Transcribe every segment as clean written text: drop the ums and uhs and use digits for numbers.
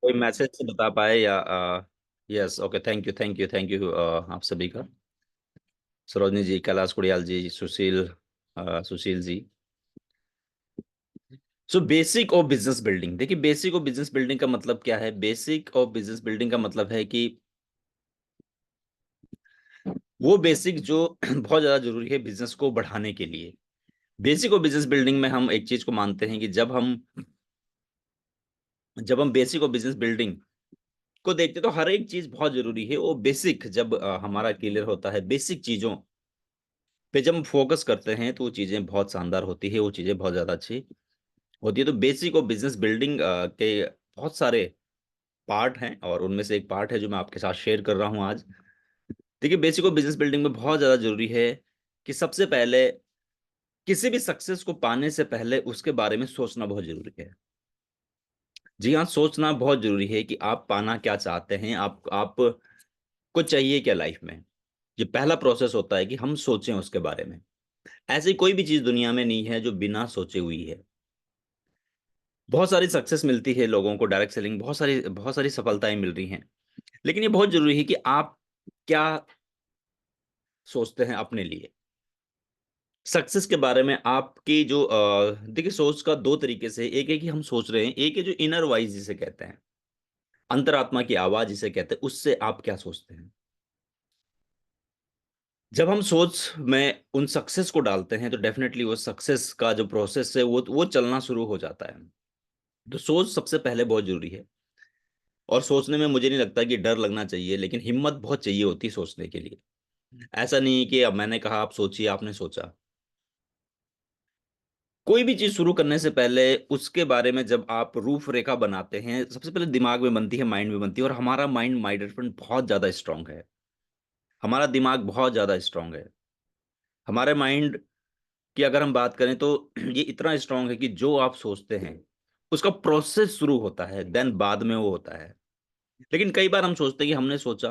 कोई मैसेज से बता पाए या yes okay, thank you thank you thank you आप सभी का। Sarojini ji, Kailash Kudiyal ji, Sushil ji. So basic of business building, देखिए बेसिक ऑफ बिजनेस बिल्डिंग का मतलब क्या है। बेसिक ऑफ बिजनेस बिल्डिंग का मतलब है कि वो बेसिक जो बहुत ज्यादा जरूरी है बिजनेस को बढ़ाने के लिए। बेसिक ऑफ बिजनेस बिल्डिंग में हम एक चीज को मानते हैं कि जब हम बेसिक ऑफ बिजनेस बिल्डिंग को देखते हैं तो हर एक चीज बहुत जरूरी है। वो बेसिक जब हमारा क्लियर होता है, बेसिक चीजों पे जब हम फोकस करते हैं तो वो चीजें बहुत शानदार होती है, वो चीजें बहुत ज्यादा अच्छी होती है। तो बेसिक ऑफ बिजनेस बिल्डिंग के बहुत सारे पार्ट हैं और उनमें से एक पार्ट है जो मैं आपके साथ शेयर कर रहा हूं आज। देखिए बेसिक ऑफ बिजनेस बिल्डिंग में बहुत ज्यादा जरूरी है कि सबसे पहले किसी भी सक्सेस को पाने से पहले उसके बारे में सोचना बहुत जरूरी है। जी हाँ, सोचना बहुत जरूरी है कि आप पाना क्या चाहते हैं, आप को चाहिए क्या लाइफ में। ये पहला प्रोसेस होता है कि हम सोचें उसके बारे में। ऐसी कोई भी चीज दुनिया में नहीं है जो बिना सोचे हुई है। बहुत सारी सक्सेस मिलती है लोगों को, डायरेक्ट सेलिंग, बहुत सारी सफलताएं मिल रही हैं। लेकिन ये बहुत जरूरी है कि आप क्या सोचते हैं अपने लिए सक्सेस के बारे में। आपकी जो देखिए सोच का दो तरीके से, एक है कि हम सोच रहे हैं, एक है जो इनर वॉइस जिसे कहते हैं, अंतरात्मा की आवाज जिसे कहते हैं, उससे आप क्या सोचते हैं। जब हम सोच में उन सक्सेस को डालते हैं तो डेफिनेटली वो सक्सेस का जो प्रोसेस है वो चलना शुरू हो जाता है। तो सोच सबसे पहले बहुत जरूरी है। और सोचने में मुझे नहीं लगता कि डर लगना चाहिए, लेकिन हिम्मत बहुत चाहिए होती है सोचने के लिए। ऐसा नहीं है कि अब मैंने कहा आप सोचिए, आपने सोचा। कोई भी चीज शुरू करने से पहले उसके बारे में जब आप रूपरेखा बनाते हैं, सबसे पहले दिमाग में बनती है, माइंड में बनती है। और हमारा माइंड, माय डियर फ्रेंड, बहुत ज्यादा स्ट्रांग है। हमारा दिमाग बहुत ज्यादा स्ट्रांग है। हमारे माइंड की अगर हम बात करें तो ये इतना स्ट्रांग है कि जो आप सोचते हैं उसका प्रोसेस शुरू होता है, देन बाद में वो होता है। लेकिन कई बार हम सोचते हैं कि हमने सोचा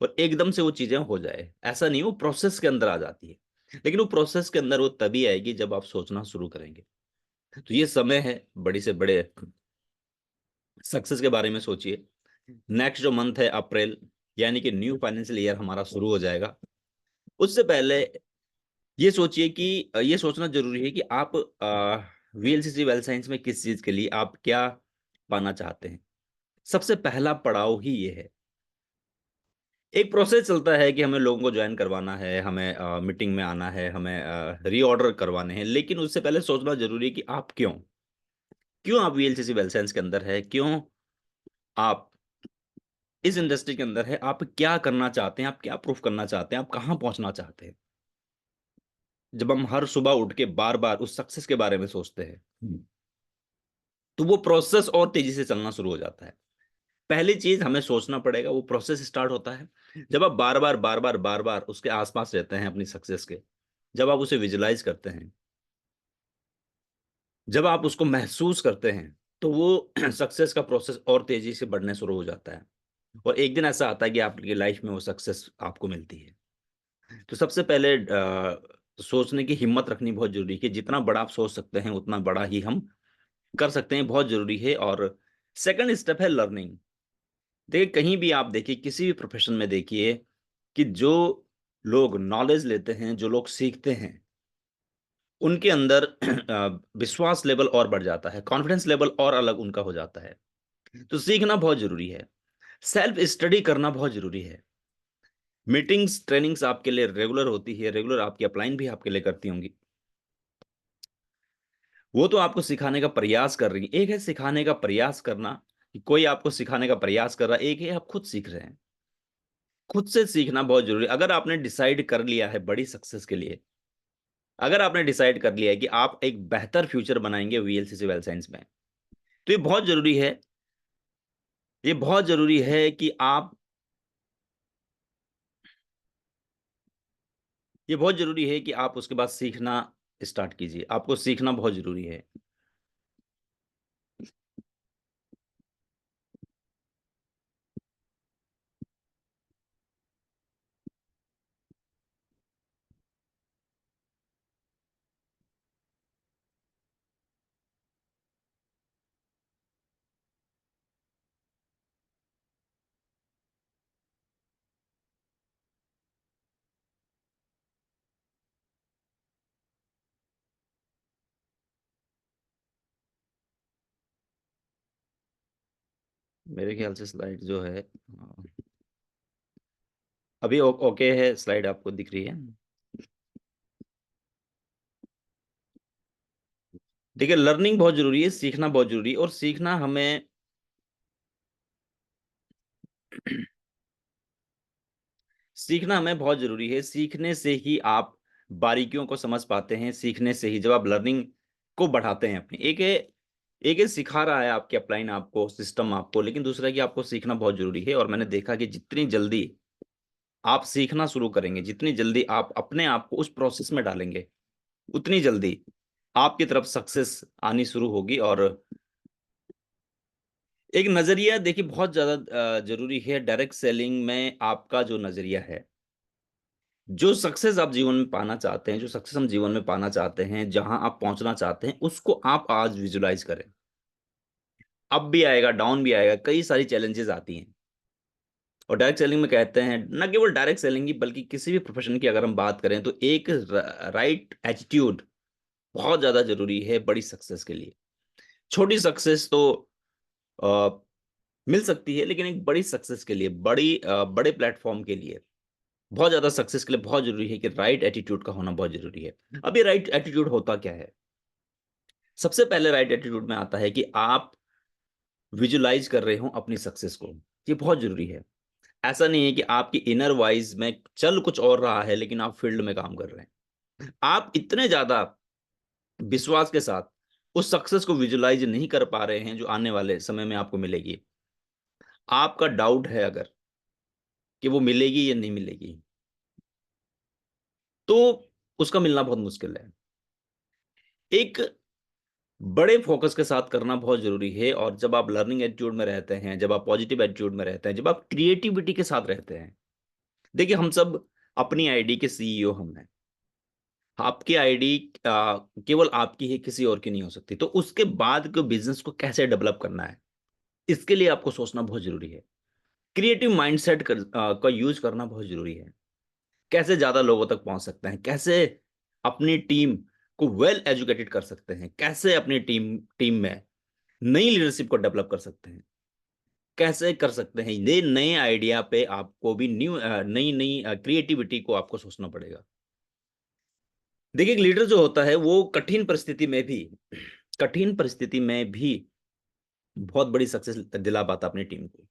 और एकदम से वो चीजें हो जाए, ऐसा नहीं, वो प्रोसेस के अंदर आ जाती है। लेकिन वो प्रोसेस के अंदर वो तभी आएगी जब आप सोचना शुरू करेंगे। तो ये समय है बड़ी से बड़े सक्सेस के बारे में सोचिए। नेक्स्ट जो मंथ है अप्रैल, यानी कि न्यू फाइनेंशियल ईयर हमारा शुरू हो जाएगा। उससे पहले ये सोचिए कि ये सोचना जरूरी है कि आप वीएलसीसी वेल साइंस में किस चीज के लिए आप क्या पाना चाहते हैं। सबसे पहला पड़ाव ही ये है। एक प्रोसेस चलता है कि हमें लोगों को ज्वाइन करवाना है, हमें मीटिंग में आना है, हमें रीऑर्डर करवाने हैं। लेकिन उससे पहले सोचना जरूरी है कि आप क्यों क्यों आप वीएलसीसी वेल साइंस के अंदर है, क्यों आप इस इंडस्ट्री के अंदर है, आप क्या करना चाहते हैं, आप क्या प्रूफ करना चाहते हैं, आप कहाँ पहुंचना चाहते हैं। जब हम हर सुबह उठ के बार बार उस सक्सेस के बारे में सोचते हैं तो वो प्रोसेस और तेजी से चलना शुरू हो जाता है। पहली चीज हमें सोचना पड़ेगा, वो प्रोसेस स्टार्ट होता है जब आप बार बार उसके आसपास रहते हैं अपनी सक्सेस के। जब आप उसे विजुलाइज करते हैं, जब आप उसको महसूस करते हैं, तो वो सक्सेस का प्रोसेस और तेजी से बढ़ने शुरू हो जाता है। और एक दिन ऐसा आता है कि आपकी लाइफ में वो सक्सेस आपको मिलती है। तो सबसे पहले सोचने की हिम्मत रखनी बहुत जरूरी है कि जितना बड़ा आप सोच सकते हैं उतना बड़ा ही हम कर सकते हैं, बहुत जरूरी है। और सेकंड स्टेप है लर्निंग। देखिए कहीं भी आप देखिए, किसी भी प्रोफेशन में देखिए कि जो लोग नॉलेज लेते हैं, जो लोग सीखते हैं, उनके अंदर विश्वास लेवल और बढ़ जाता है, कॉन्फिडेंस लेवल और अलग उनका हो जाता है। तो सीखना बहुत जरूरी है, सेल्फ स्टडी करना बहुत जरूरी है। मीटिंग्स, ट्रेनिंग्स आपके लिए रेगुलर होती है, रेगुलर आपकी अपलाइन भी आपके लिए करती होंगी। वो तो आपको सिखाने का प्रयास कर रही है। एक है सिखाने का प्रयास करना, कि कोई आपको सिखाने का प्रयास कर रहा है, एक है आप खुद सीख रहे हैं। खुद से सीखना बहुत जरूरी है। अगर आपने डिसाइड कर लिया है बड़ी सक्सेस के लिए, अगर आपने डिसाइड कर लिया है कि आप एक बेहतर फ्यूचर बनाएंगे वीएलसीसी वेल साइंस में, तो ये बहुत जरूरी है कि आप ये बहुत जरूरी है कि आप उसके बाद सीखना स्टार्ट कीजिए। आपको सीखना बहुत जरूरी है। मेरे ख्याल से स्लाइड जो है अभी ओके है, स्लाइड आपको दिख रही है। देखिए, लर्निंग बहुत जरूरी है, सीखना बहुत जरूरी है, और सीखना हमें सीखना हमें बहुत जरूरी है। सीखने से ही आप बारीकियों को समझ पाते हैं। सीखने से ही जब आप लर्निंग को बढ़ाते हैं अपनी, एक सिखा रहा है आपके अपलाइन आपको सिस्टम आपको, लेकिन दूसरा है कि आपको सीखना बहुत जरूरी है। और मैंने देखा कि जितनी जल्दी आप सीखना शुरू करेंगे, जितनी जल्दी आप अपने आप को उस प्रोसेस में डालेंगे, उतनी जल्दी आपकी तरफ सक्सेस आनी शुरू होगी। और एक नजरिया देखिए बहुत ज्यादा जरूरी है डायरेक्ट सेलिंग में। आपका जो नजरिया है, जो सक्सेस आप जीवन में पाना चाहते हैं, जो सक्सेस हम जीवन में पाना चाहते हैं, जहां आप पहुंचना चाहते हैं, उसको आप आज विजुलाइज करें। अप भी आएगा, डाउन भी आएगा, कई सारी चैलेंजेस आती हैं। और डायरेक्ट सेलिंग में कहते हैं, न केवल डायरेक्ट सेलिंग की बल्कि किसी भी प्रोफेशन की अगर हम बात करें, तो एक राइट एटीट्यूड बहुत ज्यादा जरूरी है बड़ी सक्सेस के लिए। छोटी सक्सेस तो अ, मिल सकती है, लेकिन एक बड़ी सक्सेस के लिए, बड़े प्लेटफॉर्म के लिए, बहुत ज्यादा सक्सेस के लिए बहुत जरूरी है कि राइट एटीट्यूड का होना बहुत जरूरी है। अब ये राइट एटीट्यूड होता क्या है? सबसे पहले राइट एटीट्यूड में आता है कि आप विजुलाइज कर रहे हो अपनी सक्सेस को। ये बहुत जरूरी है। ऐसा नहीं है कि आपकी इनर वाइज में चल कुछ और रहा है, लेकिन आप फील्ड में काम कर रहे हैं। आप इतने ज्यादा विश्वास के साथ उस सक्सेस को विजुलाइज नहीं कर पा रहे हैं जो आने वाले समय में आपको मिलेगी। आपका डाउट है अगर कि वो मिलेगी या नहीं मिलेगी, तो उसका मिलना बहुत मुश्किल है। एक बड़े फोकस के साथ करना बहुत जरूरी है। और जब आप लर्निंग एटीट्यूड में रहते हैं, जब आप पॉजिटिव एटीट्यूड में रहते हैं, जब आप क्रिएटिविटी के साथ रहते हैं, देखिए हम सब अपनी आईडी के सीईओ हम हैं। आपकी आईडी केवल आपकी ही, किसी और की नहीं हो सकती। तो उसके बाद के बिजनेस को कैसे डेवलप करना है, इसके लिए आपको सोचना बहुत जरूरी है। क्रिएटिव माइंडसेट का यूज करना बहुत जरूरी है। कैसे ज्यादा लोगों तक पहुंच सकते हैं, कैसे अपनी टीम को वेल एजुकेटेड कर सकते हैं, कैसे अपनी टीम टीम में नई लीडरशिप को डेवलप कर सकते हैं, कैसे कर सकते हैं। ये नए आइडिया पे आपको भी नई नई क्रिएटिविटी को आपको सोचना पड़ेगा। देखिए, एक लीडर जो होता है वो कठिन परिस्थिति में भी बहुत बड़ी सक्सेस दिला पाता अपनी टीम को।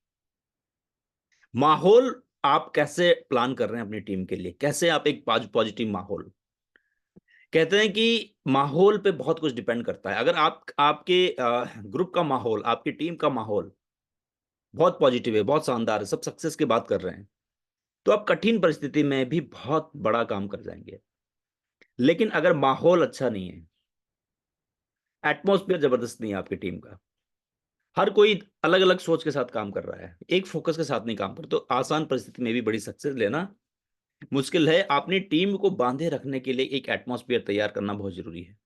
माहौल आप कैसे प्लान कर रहे हैं अपनी टीम के लिए, कैसे आप एक पॉजिटिव माहौल, कहते हैं कि माहौल पे बहुत कुछ डिपेंड करता है। अगर आप आपके ग्रुप का माहौल, आपकी टीम का माहौल बहुत पॉजिटिव है, बहुत शानदार है, सब सक्सेस की बात कर रहे हैं, तो आप कठिन परिस्थिति में भी बहुत बड़ा काम कर जाएंगे। लेकिन अगर माहौल अच्छा नहीं है, एटमॉस्फेयर जबरदस्त नहीं है आपकी टीम का, हर कोई अलग अलग सोच के साथ काम कर रहा है, एक फोकस के साथ नहीं काम कर, तो आसान परिस्थिति में भी बड़ी सक्सेस लेना मुश्किल है। अपनी टीम को बांधे रखने के लिए एक एटमॉस्फेयर तैयार करना बहुत जरूरी है।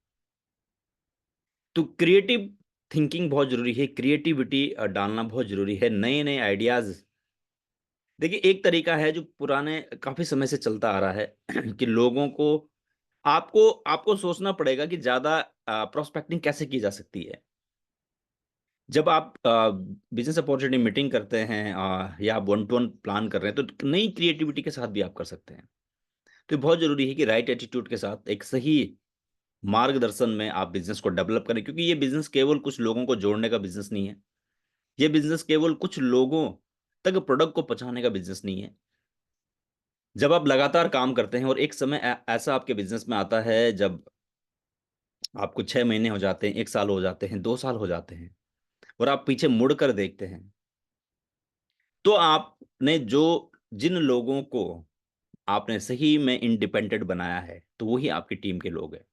तो क्रिएटिव थिंकिंग बहुत जरूरी है, क्रिएटिविटी डालना बहुत जरूरी है, नए नए आइडियाज। देखिए, एक तरीका है जो पुराने काफी समय से चलता आ रहा है कि लोगों को, आपको आपको सोचना पड़ेगा कि ज्यादा प्रोस्पेक्टिंग कैसे की जा सकती है। जब आप बिजनेस अपॉर्चुनिटी मीटिंग करते हैं, या आप वन टू वन प्लान कर रहे हैं, तो नई क्रिएटिविटी के साथ भी आप कर सकते हैं। तो बहुत जरूरी है कि राइट एटीट्यूड के साथ एक सही मार्गदर्शन में आप बिजनेस को डेवलप करें, क्योंकि ये बिजनेस केवल कुछ लोगों को जोड़ने का बिजनेस नहीं है। ये बिजनेस केवल कुछ लोगों तक प्रोडक्ट को पहुंचाने का बिजनेस नहीं है। जब आप लगातार काम करते हैं और एक समय ऐसा आपके बिजनेस में आता है जब आपको 6 महीने हो जाते हैं, 1 साल हो जाते हैं, 2 साल हो जाते हैं, और आप पीछे मुड़ कर देखते हैं, तो आपने जो जिन लोगों को आपने सही में इंडिपेंडेंट बनाया है, तो वही आपकी टीम के लोग हैं।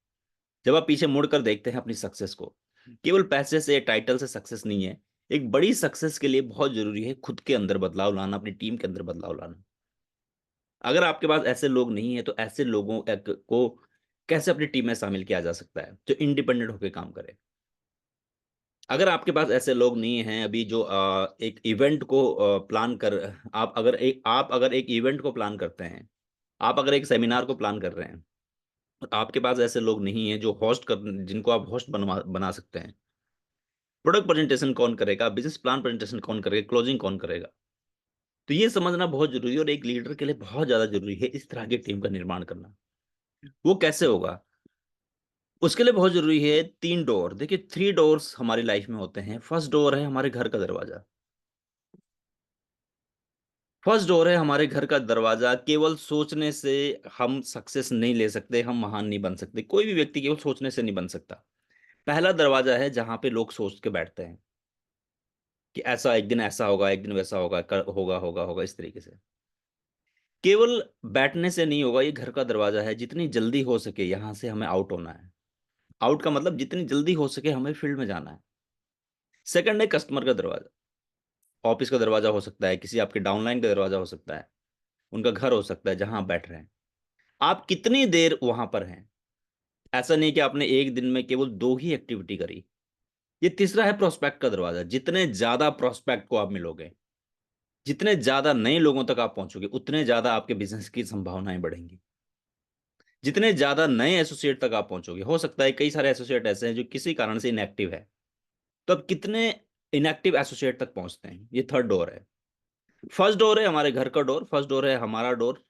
जब आप पीछे मुड़कर देखते हैं अपनी सक्सेस को, केवल पैसे से, टाइटल से सक्सेस नहीं है। एक बड़ी सक्सेस के लिए बहुत जरूरी है खुद के अंदर बदलाव लाना, अपनी टीम के अंदर बदलाव लाना। अगर आपके पास ऐसे लोग नहीं है, तो ऐसे लोगों को कैसे अपनी टीम में शामिल किया जा सकता है जो इंडिपेंडेंट होकर काम करे? अगर आपके पास ऐसे लोग नहीं हैं अभी जो एक इवेंट को प्लान कर, आप अगर एक इवेंट को प्लान करते हैं, आप अगर एक सेमिनार को प्लान कर रहे हैं, और आपके पास ऐसे लोग नहीं हैं जो होस्ट कर, जिनको आप होस्ट बना सकते हैं, प्रोडक्ट प्रेजेंटेशन कौन करेगा, बिजनेस प्लान प्रेजेंटेशन कौन करेगा, क्लोजिंग कौन करेगा। तो ये समझना बहुत जरूरी है, और एक लीडर के लिए बहुत ज्यादा जरूरी है इस तरह की टीम का निर्माण करना। वो कैसे होगा, उसके लिए बहुत जरूरी है 3 डोर। देखिए 3 डोर्स हमारी लाइफ में होते हैं। फर्स्ट डोर है हमारे घर का दरवाजा। फर्स्ट डोर है हमारे घर का दरवाजा। केवल सोचने से हम सक्सेस नहीं ले सकते, हम महान नहीं बन सकते। कोई भी व्यक्ति केवल सोचने से नहीं बन सकता। पहला दरवाजा है जहां पे लोग सोच के बैठते हैं कि ऐसा एक दिन ऐसा होगा, एक दिन वैसा होगा, होगा होगा होगा, इस तरीके से। केवल बैठने से नहीं होगा, ये घर का दरवाजा है। जितनी जल्दी हो सके यहां से हमें आउट होना है। आउट का मतलब जितनी जल्दी हो सके हमें फील्ड में जाना है। सेकंड है कस्टमर का दरवाजा। ऑफिस का दरवाजा हो सकता है, किसी आपके डाउनलाइन का दरवाजा हो सकता है, उनका घर हो सकता है जहां आप बैठ रहे हैं। आप कितनी देर वहां पर हैं। ऐसा नहीं कि आपने एक दिन में केवल 2 ही एक्टिविटी करी। ये तीसरा है प्रोस्पेक्ट का दरवाजा। जितने ज्यादा प्रोस्पेक्ट को आप मिलोगे, जितने ज्यादा नए लोगों तक आप पहुंचोगे, उतने ज्यादा आपके बिजनेस की संभावनाएं बढ़ेंगी। जितने ज्यादा नए एसोसिएट तक आप पहुंचोगे, हो सकता है कई सारे एसोसिएट ऐसे हैं जो किसी कारण से इनएक्टिव है, तो अब कितने इनएक्टिव एसोसिएट तक पहुंचते हैं। ये थर्ड डोर है। फर्स्ट डोर है हमारे घर का डोर, फर्स्ट डोर है हमारा डोर।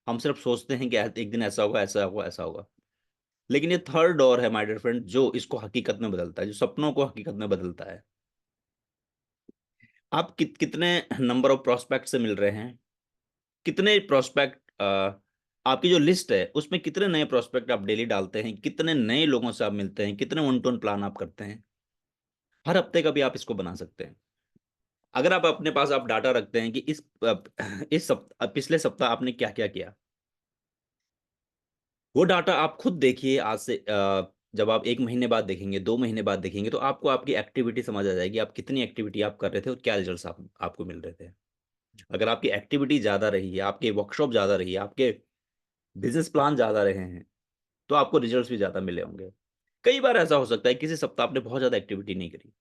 हम सिर्फ सोचते हैं कि एक दिन ऐसा होगा, ऐसा होगा, ऐसा होगा। लेकिन ये थर्ड डोर है माय डियर फ्रेंड, जो इसको हकीकत में बदलता है, जो सपनों को हकीकत में बदलता है। आप कितने नंबर ऑफ प्रोस्पेक्ट से मिल रहे हैं, कितने प्रोस्पेक्ट, आपकी जो लिस्ट है उसमें कितने नए प्रोस्पेक्ट आप डेली डालते हैं, कितने नए लोगों से आप मिलते हैं, कितने वन टू वन प्लान आप करते हैं। हर हफ्ते का भी आप इसको बना सकते हैं। अगर आप अपने पास आप डाटा रखते हैं कि इस सप्ताह, पिछले सप्ताह आपने क्या क्या किया, वो डाटा आप खुद देखिए। आज से जब आप 1 महीने बाद देखेंगे, 2 महीने बाद देखेंगे, तो आपको आपकी एक्टिविटी समझ आ जाएगी। आप कितनी एक्टिविटी आप कर रहे थे और क्या रिजल्ट्स आपको मिल रहे थे। अगर आपकी एक्टिविटी ज्यादा रही है, आपके वर्कशॉप ज्यादा रही है, आपके बिजनेस प्लान ज्यादा रहे हैं, तो आपको रिजल्ट्स भी ज्यादा मिले होंगे। कई बार ऐसा हो सकता है किसी सप्ताह आपने बहुत ज्यादा एक्टिविटी नहीं करी।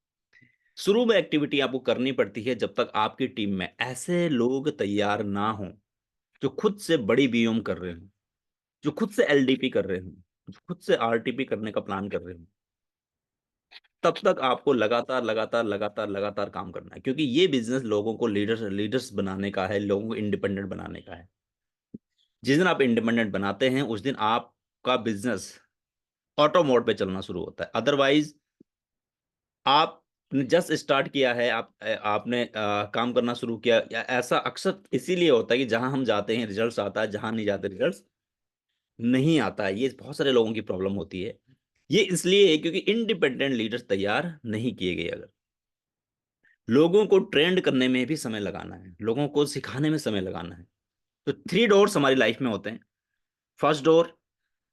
शुरू में एक्टिविटी आपको करनी पड़ती है जब तक आपकी टीम में ऐसे लोग तैयार ना हो जो खुद से बड़ी बीओम कर रहे हो, जो खुद से एलडीपी कर रहे हो, जो खुद से आरटीपी करने का प्लान कर रहे हो। तब तक आपको लगातार लगातार लगातार लगातार काम करना है, क्योंकि ये बिजनेस लोगों को लीडर्स लीडर्स बनाने का है, लोगों को इंडिपेंडेंट बनाने का है। जिस दिन आप इंडिपेंडेंट बनाते हैं उस दिन आपका बिजनेस ऑटो मोड पे चलना शुरू होता है। अदरवाइज आपने जस्ट स्टार्ट किया है, आपने काम करना शुरू किया, या ऐसा अक्सर इसीलिए होता है कि जहां हम जाते हैं रिजल्ट्स आता है, जहां नहीं जाते रिजल्ट्स नहीं आता है। ये बहुत सारे लोगों की प्रॉब्लम होती है। ये इसलिए है क्योंकि इंडिपेंडेंट लीडर्स तैयार नहीं किए गए। अगर लोगों को ट्रेंड करने में भी समय लगाना है, लोगों को सिखाने में समय लगाना है, तो 3 डोर्स हमारी लाइफ में होते हैं। फर्स्ट डोर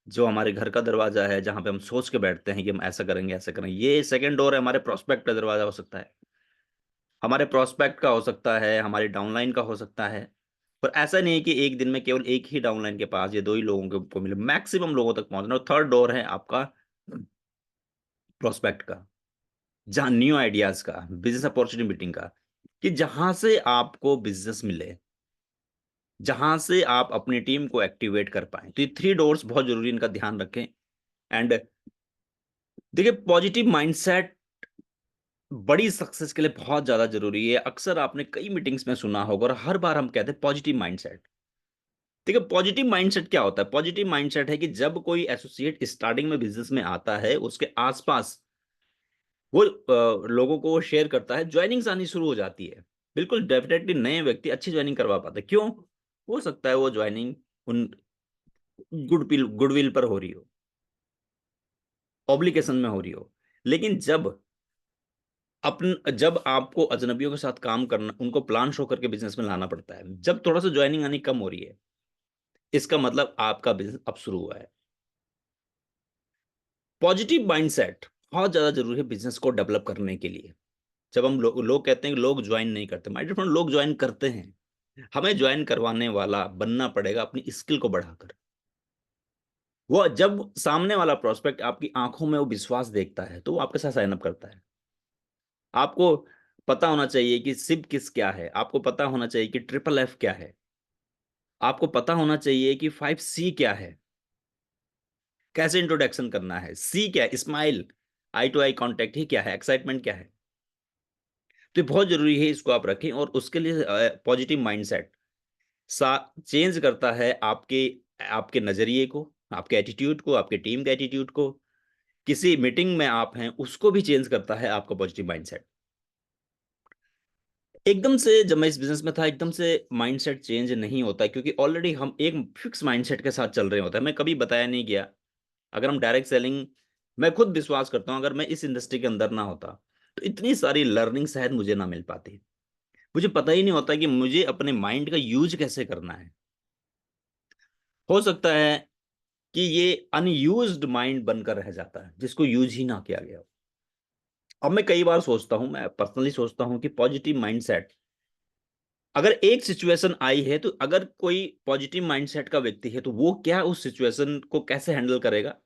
जो हमारे घर का दरवाजा है, जहां पे हम सोच के बैठते हैं कि हम ऐसा करेंगे, ऐसा करेंगे। ये सेकंड डोर है हमारे प्रोस्पेक्ट का दरवाजा हो सकता है, हमारे प्रोस्पेक्ट का हो सकता है, हमारी डाउनलाइन का हो सकता है। पर ऐसा नहीं है कि एक दिन में केवल एक ही डाउनलाइन के पास ये 2 ही लोगों को मिले, मैक्सिमम लोगों तक पहुंचना। और थर्ड डोर है आपका प्रोस्पेक्ट का, जहां न्यू आइडियाज का, बिजनेस अपॉर्चुनिटी मीटिंग का, कि जहां से आपको बिजनेस मिले, जहां से आप अपनी टीम को एक्टिवेट कर पाए। तो ये 3 डोर्स बहुत जरूरी, इनका ध्यान रखें। एंड देखिए पॉजिटिव माइंडसेट बड़ी सक्सेस के लिए बहुत ज्यादा जरूरी है। अक्सर आपने कई मीटिंग्स में सुना होगा और हर बार हम कहते हैं पॉजिटिव माइंडसेट। देखिए पॉजिटिव माइंडसेट क्या होता है। पॉजिटिव माइंडसेट है कि जब कोई एसोसिएट स्टार्टिंग में बिजनेस में आता है, उसके आसपास वो लोगों को शेयर करता है, ज्वाइनिंग्स आनी शुरू हो जाती है। बिल्कुल डेफिनेटली नए व्यक्ति अच्छी ज्वाइनिंग करवा पाते हैं। क्यों? हो सकता है वो ज्वाइनिंग उन गुडविल पर हो रही हो, ऑब्लिगेशन में हो रही हो। लेकिन जब आपको अजनबियों के साथ काम करना, उनको प्लान शो करके बिजनेस में लाना पड़ता है, जब थोड़ा सा ज्वाइनिंग आनी कम हो रही है, इसका मतलब आपका बिजनेस अब शुरू हुआ है। पॉजिटिव माइंडसेट बहुत ज्यादा जरूरी है बिजनेस को डेवलप करने के लिए। जब हम लोग कहते हैं कि लोग ज्वाइन नहीं करते, माय डियर फ्रेंड, लोग ज्वाइन करते हैं। हमें ज्वाइन करवाने वाला बनना पड़ेगा अपनी स्किल को बढ़ाकर। वो जब सामने वाला प्रोस्पेक्ट आपकी आंखों में वो विश्वास देखता है, तो वो आपके साथ साइन अप करता है। आपको पता होना चाहिए कि सिप किस क्या है, आपको पता होना चाहिए कि ट्रिपल एफ क्या है, आपको पता होना चाहिए कि 5C क्या है, कैसे इंट्रोडक्शन करना है। सी क्या है, smile, eye to eye contact ही क्या है, एक्साइटमेंट क्या है। तो ये बहुत जरूरी है, इसको आप रखें। और उसके लिए पॉजिटिव माइंडसेट चेंज करता है आपके आपके नजरिए को, आपके एटीट्यूड को, आपके टीम के एटीट्यूड को। किसी मीटिंग में आप हैं उसको भी चेंज करता है आपका पॉजिटिव माइंडसेट। एकदम से जब मैं इस बिजनेस में था, एकदम से माइंडसेट चेंज नहीं होता, क्योंकि ऑलरेडी हम एक फिक्स माइंडसेट के साथ चल रहे होते हैं। मैं कभी बताया नहीं गया, अगर हम डायरेक्ट सेलिंग, मैं खुद विश्वास करता हूं अगर मैं इस इंडस्ट्री के अंदर ना होता तो इतनी सारी लर्निंग शायद मुझे ना मिल पाती। मुझे पता ही नहीं होता कि मुझे अपने माइंड का यूज कैसे करना है। हो सकता है कि ये अनयूज्ड माइंड बनकर रह जाता है, जिसको यूज ही ना किया गया हो। अब मैं कई बार सोचता हूं, मैं पर्सनली सोचता हूं कि पॉजिटिव माइंडसेट, अगर एक सिचुएशन आई है तो अगर कोई पॉजिटिव माइंडसेट का व्यक्ति है तो वो क्या उस सिचुएशन को कैसे हैंडल करेगा,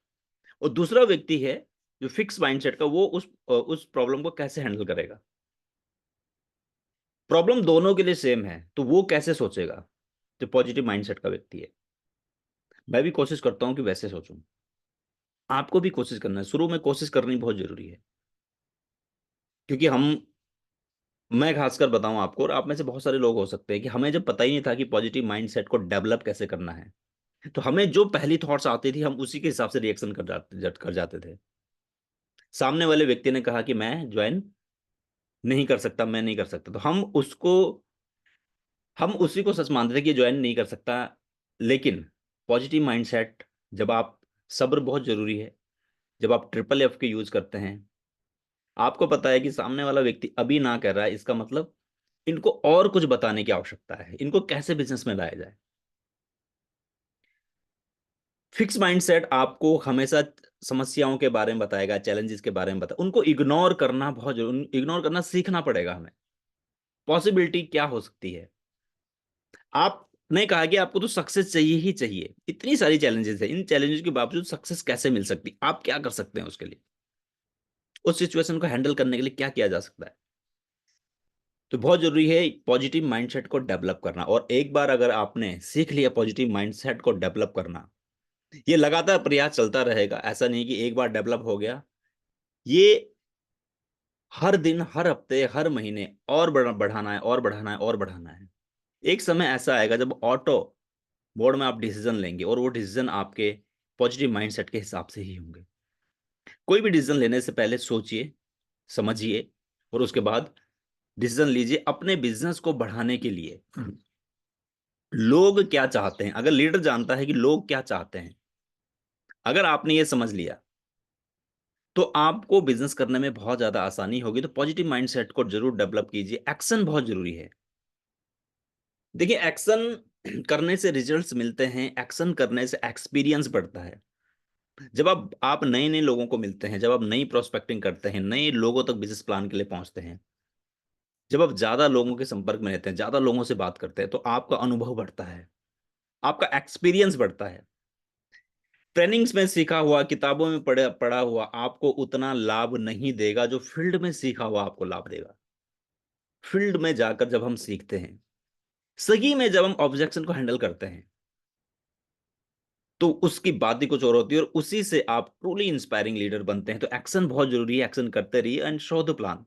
और दूसरा व्यक्ति है जो फिक्स माइंडसेट का, वो उस प्रॉब्लम को कैसे हैंडल करेगा। प्रॉब्लम दोनों के लिए सेम है तो वो कैसे सोचेगा, जो पॉजिटिव माइंडसेट का व्यक्ति है। मैं भी कोशिश करता हूं कि वैसे सोचूं। आपको भी कोशिश करना है, शुरू में कोशिश करनी बहुत जरूरी है। क्योंकि मैं खासकर बताऊं आपको, और आप में से बहुत सारे लोग हो सकते हैं कि हमें जब पता ही नहीं था कि पॉजिटिव माइंडसेट को डेवलप कैसे करना है, तो हमें जो पहली थॉट्स आती थी हम उसी के हिसाब से रिएक्शन कर जाते थे। सामने वाले व्यक्ति ने कहा कि मैं ज्वाइन नहीं कर सकता, मैं नहीं कर सकता, तो हम उसी को सच मानते थे कि ज्वाइन नहीं कर सकता। लेकिन पॉजिटिव माइंडसेट, जब आप, सब्र बहुत जरूरी है। जब आप ट्रिपल एफ के यूज करते हैं, आपको पता है कि सामने वाला व्यक्ति अभी ना कर रहा है, इसका मतलब इनको और कुछ बताने की आवश्यकता है, इनको कैसे बिजनेस में लाया जाए। फिक्स माइंडसेट आपको हमेशा समस्याओं के बारे में बताएगा, चैलेंजेस के बारे में बताएगा। उनको इग्नोर करना बहुत जरूरी, इग्नोर करना सीखना पड़ेगा हमें। पॉसिबिलिटी क्या हो सकती है, आपने कहा कि आपको तो सक्सेस चाहिए ही चाहिए, इतनी सारी चैलेंजेस है, इन चैलेंजेस के बावजूद सक्सेस कैसे मिल सकती, आप क्या कर सकते हैं उसके लिए, उस सिचुएशन को हैंडल करने के लिए क्या किया जा सकता है। तो बहुत जरूरी है पॉजिटिव माइंडसेट को डेवलप करना। और एक बार अगर आपने सीख लिया पॉजिटिव माइंडसेट को डेवलप करना, ये लगातार प्रयास चलता रहेगा। ऐसा नहीं कि एक बार डेवलप हो गया, ये हर दिन, हर हफ्ते, हर महीने और बढ़ाना है, और बढ़ाना है, और बढ़ाना है। एक समय ऐसा आएगा जब ऑटो बोर्ड में आप डिसीजन लेंगे, और वो डिसीजन आपके पॉजिटिव माइंडसेट के हिसाब से ही होंगे। कोई भी डिसीजन लेने से पहले सोचिए, समझिए, और उसके बाद डिसीजन लीजिए अपने बिजनेस को बढ़ाने के लिए। लोग क्या चाहते हैं, अगर लीडर जानता है कि लोग क्या चाहते हैं, अगर आपने ये समझ लिया, तो आपको बिजनेस करने में बहुत ज्यादा आसानी होगी। तो पॉजिटिव माइंडसेट को जरूर डेवलप कीजिए। एक्शन बहुत जरूरी है। देखिए, एक्शन करने से रिजल्ट्स मिलते हैं, एक्शन करने से एक्सपीरियंस बढ़ता है। जब आप नए नए लोगों को मिलते हैं, जब आप नई प्रोस्पेक्टिंग करते हैं, नए लोगों तक बिजनेस प्लान के लिए पहुंचते हैं, जब आप ज्यादा लोगों के संपर्क में रहते हैं, ज्यादा लोगों से बात करते हैं, तो आपका अनुभव बढ़ता है, आपका एक्सपीरियंस बढ़ता है। ट्रेनिंग्स में सीखा हुआ, किताबों में पढ़ा पढ़ा हुआ आपको उतना लाभ नहीं देगा जो फील्ड में सीखा हुआ आपको लाभ देगा। फील्ड में जाकर जब हम सीखते हैं, सही में जब हम ऑब्जेक्शन को हैंडल करते हैं, तो उसकी बात ही कुछ और होती है, और उसी से आप ट्रूली इंस्पायरिंग लीडर बनते हैं। तो एक्शन बहुत जरूरी है, एक्शन करते रहिए एंड शो द प्लान।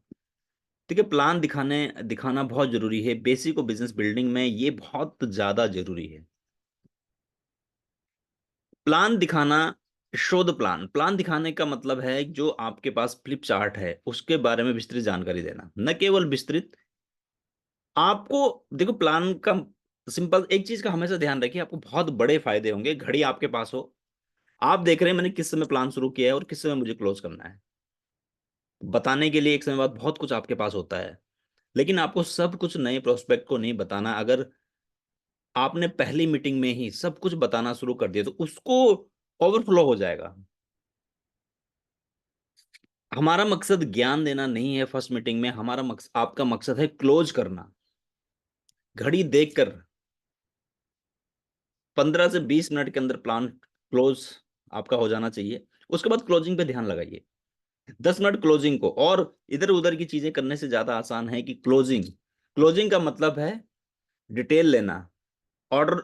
ठीक है, प्लान दिखाना बहुत जरूरी है। बेसिक और बिजनेस बिल्डिंग में ये बहुत ज्यादा जरूरी है। प्लान दिखाना, शो द प्लान। प्लान दिखाने का मतलब है जो आपके पास फ्लिप चार्ट है उसके बारे में विस्तृत जानकारी देना, न केवल विस्तृत। आपको देखो, प्लान का सिंपल एक चीज का हमेशा ध्यान रखिए, आपको बहुत बड़े फायदे होंगे। घड़ी आपके पास हो, आप देख रहे हैं मैंने किस समय प्लान शुरू किया है और किस समय मुझे क्लोज करना है, बताने के लिए एक समय बाद बहुत कुछ आपके पास होता है। लेकिन आपको सब कुछ नए प्रोस्पेक्ट को नहीं बताना। अगर आपने पहली मीटिंग में ही सब कुछ बताना शुरू कर दिया तो उसको ओवरफ्लो हो जाएगा। हमारा मकसद ज्ञान देना नहीं है फर्स्ट मीटिंग में, हमारा मकसद, आपका मकसद है क्लोज करना। घड़ी देखकर 15 से 20 मिनट के अंदर प्लान क्लोज आपका हो जाना चाहिए। उसके बाद क्लोजिंग पे ध्यान लगाइए। 10 मिनट क्लोजिंग को, और इधर उधर की चीजें करने से ज्यादा आसान है कि क्लोजिंग। क्लोजिंग का मतलब है डिटेल लेना, ऑर्डर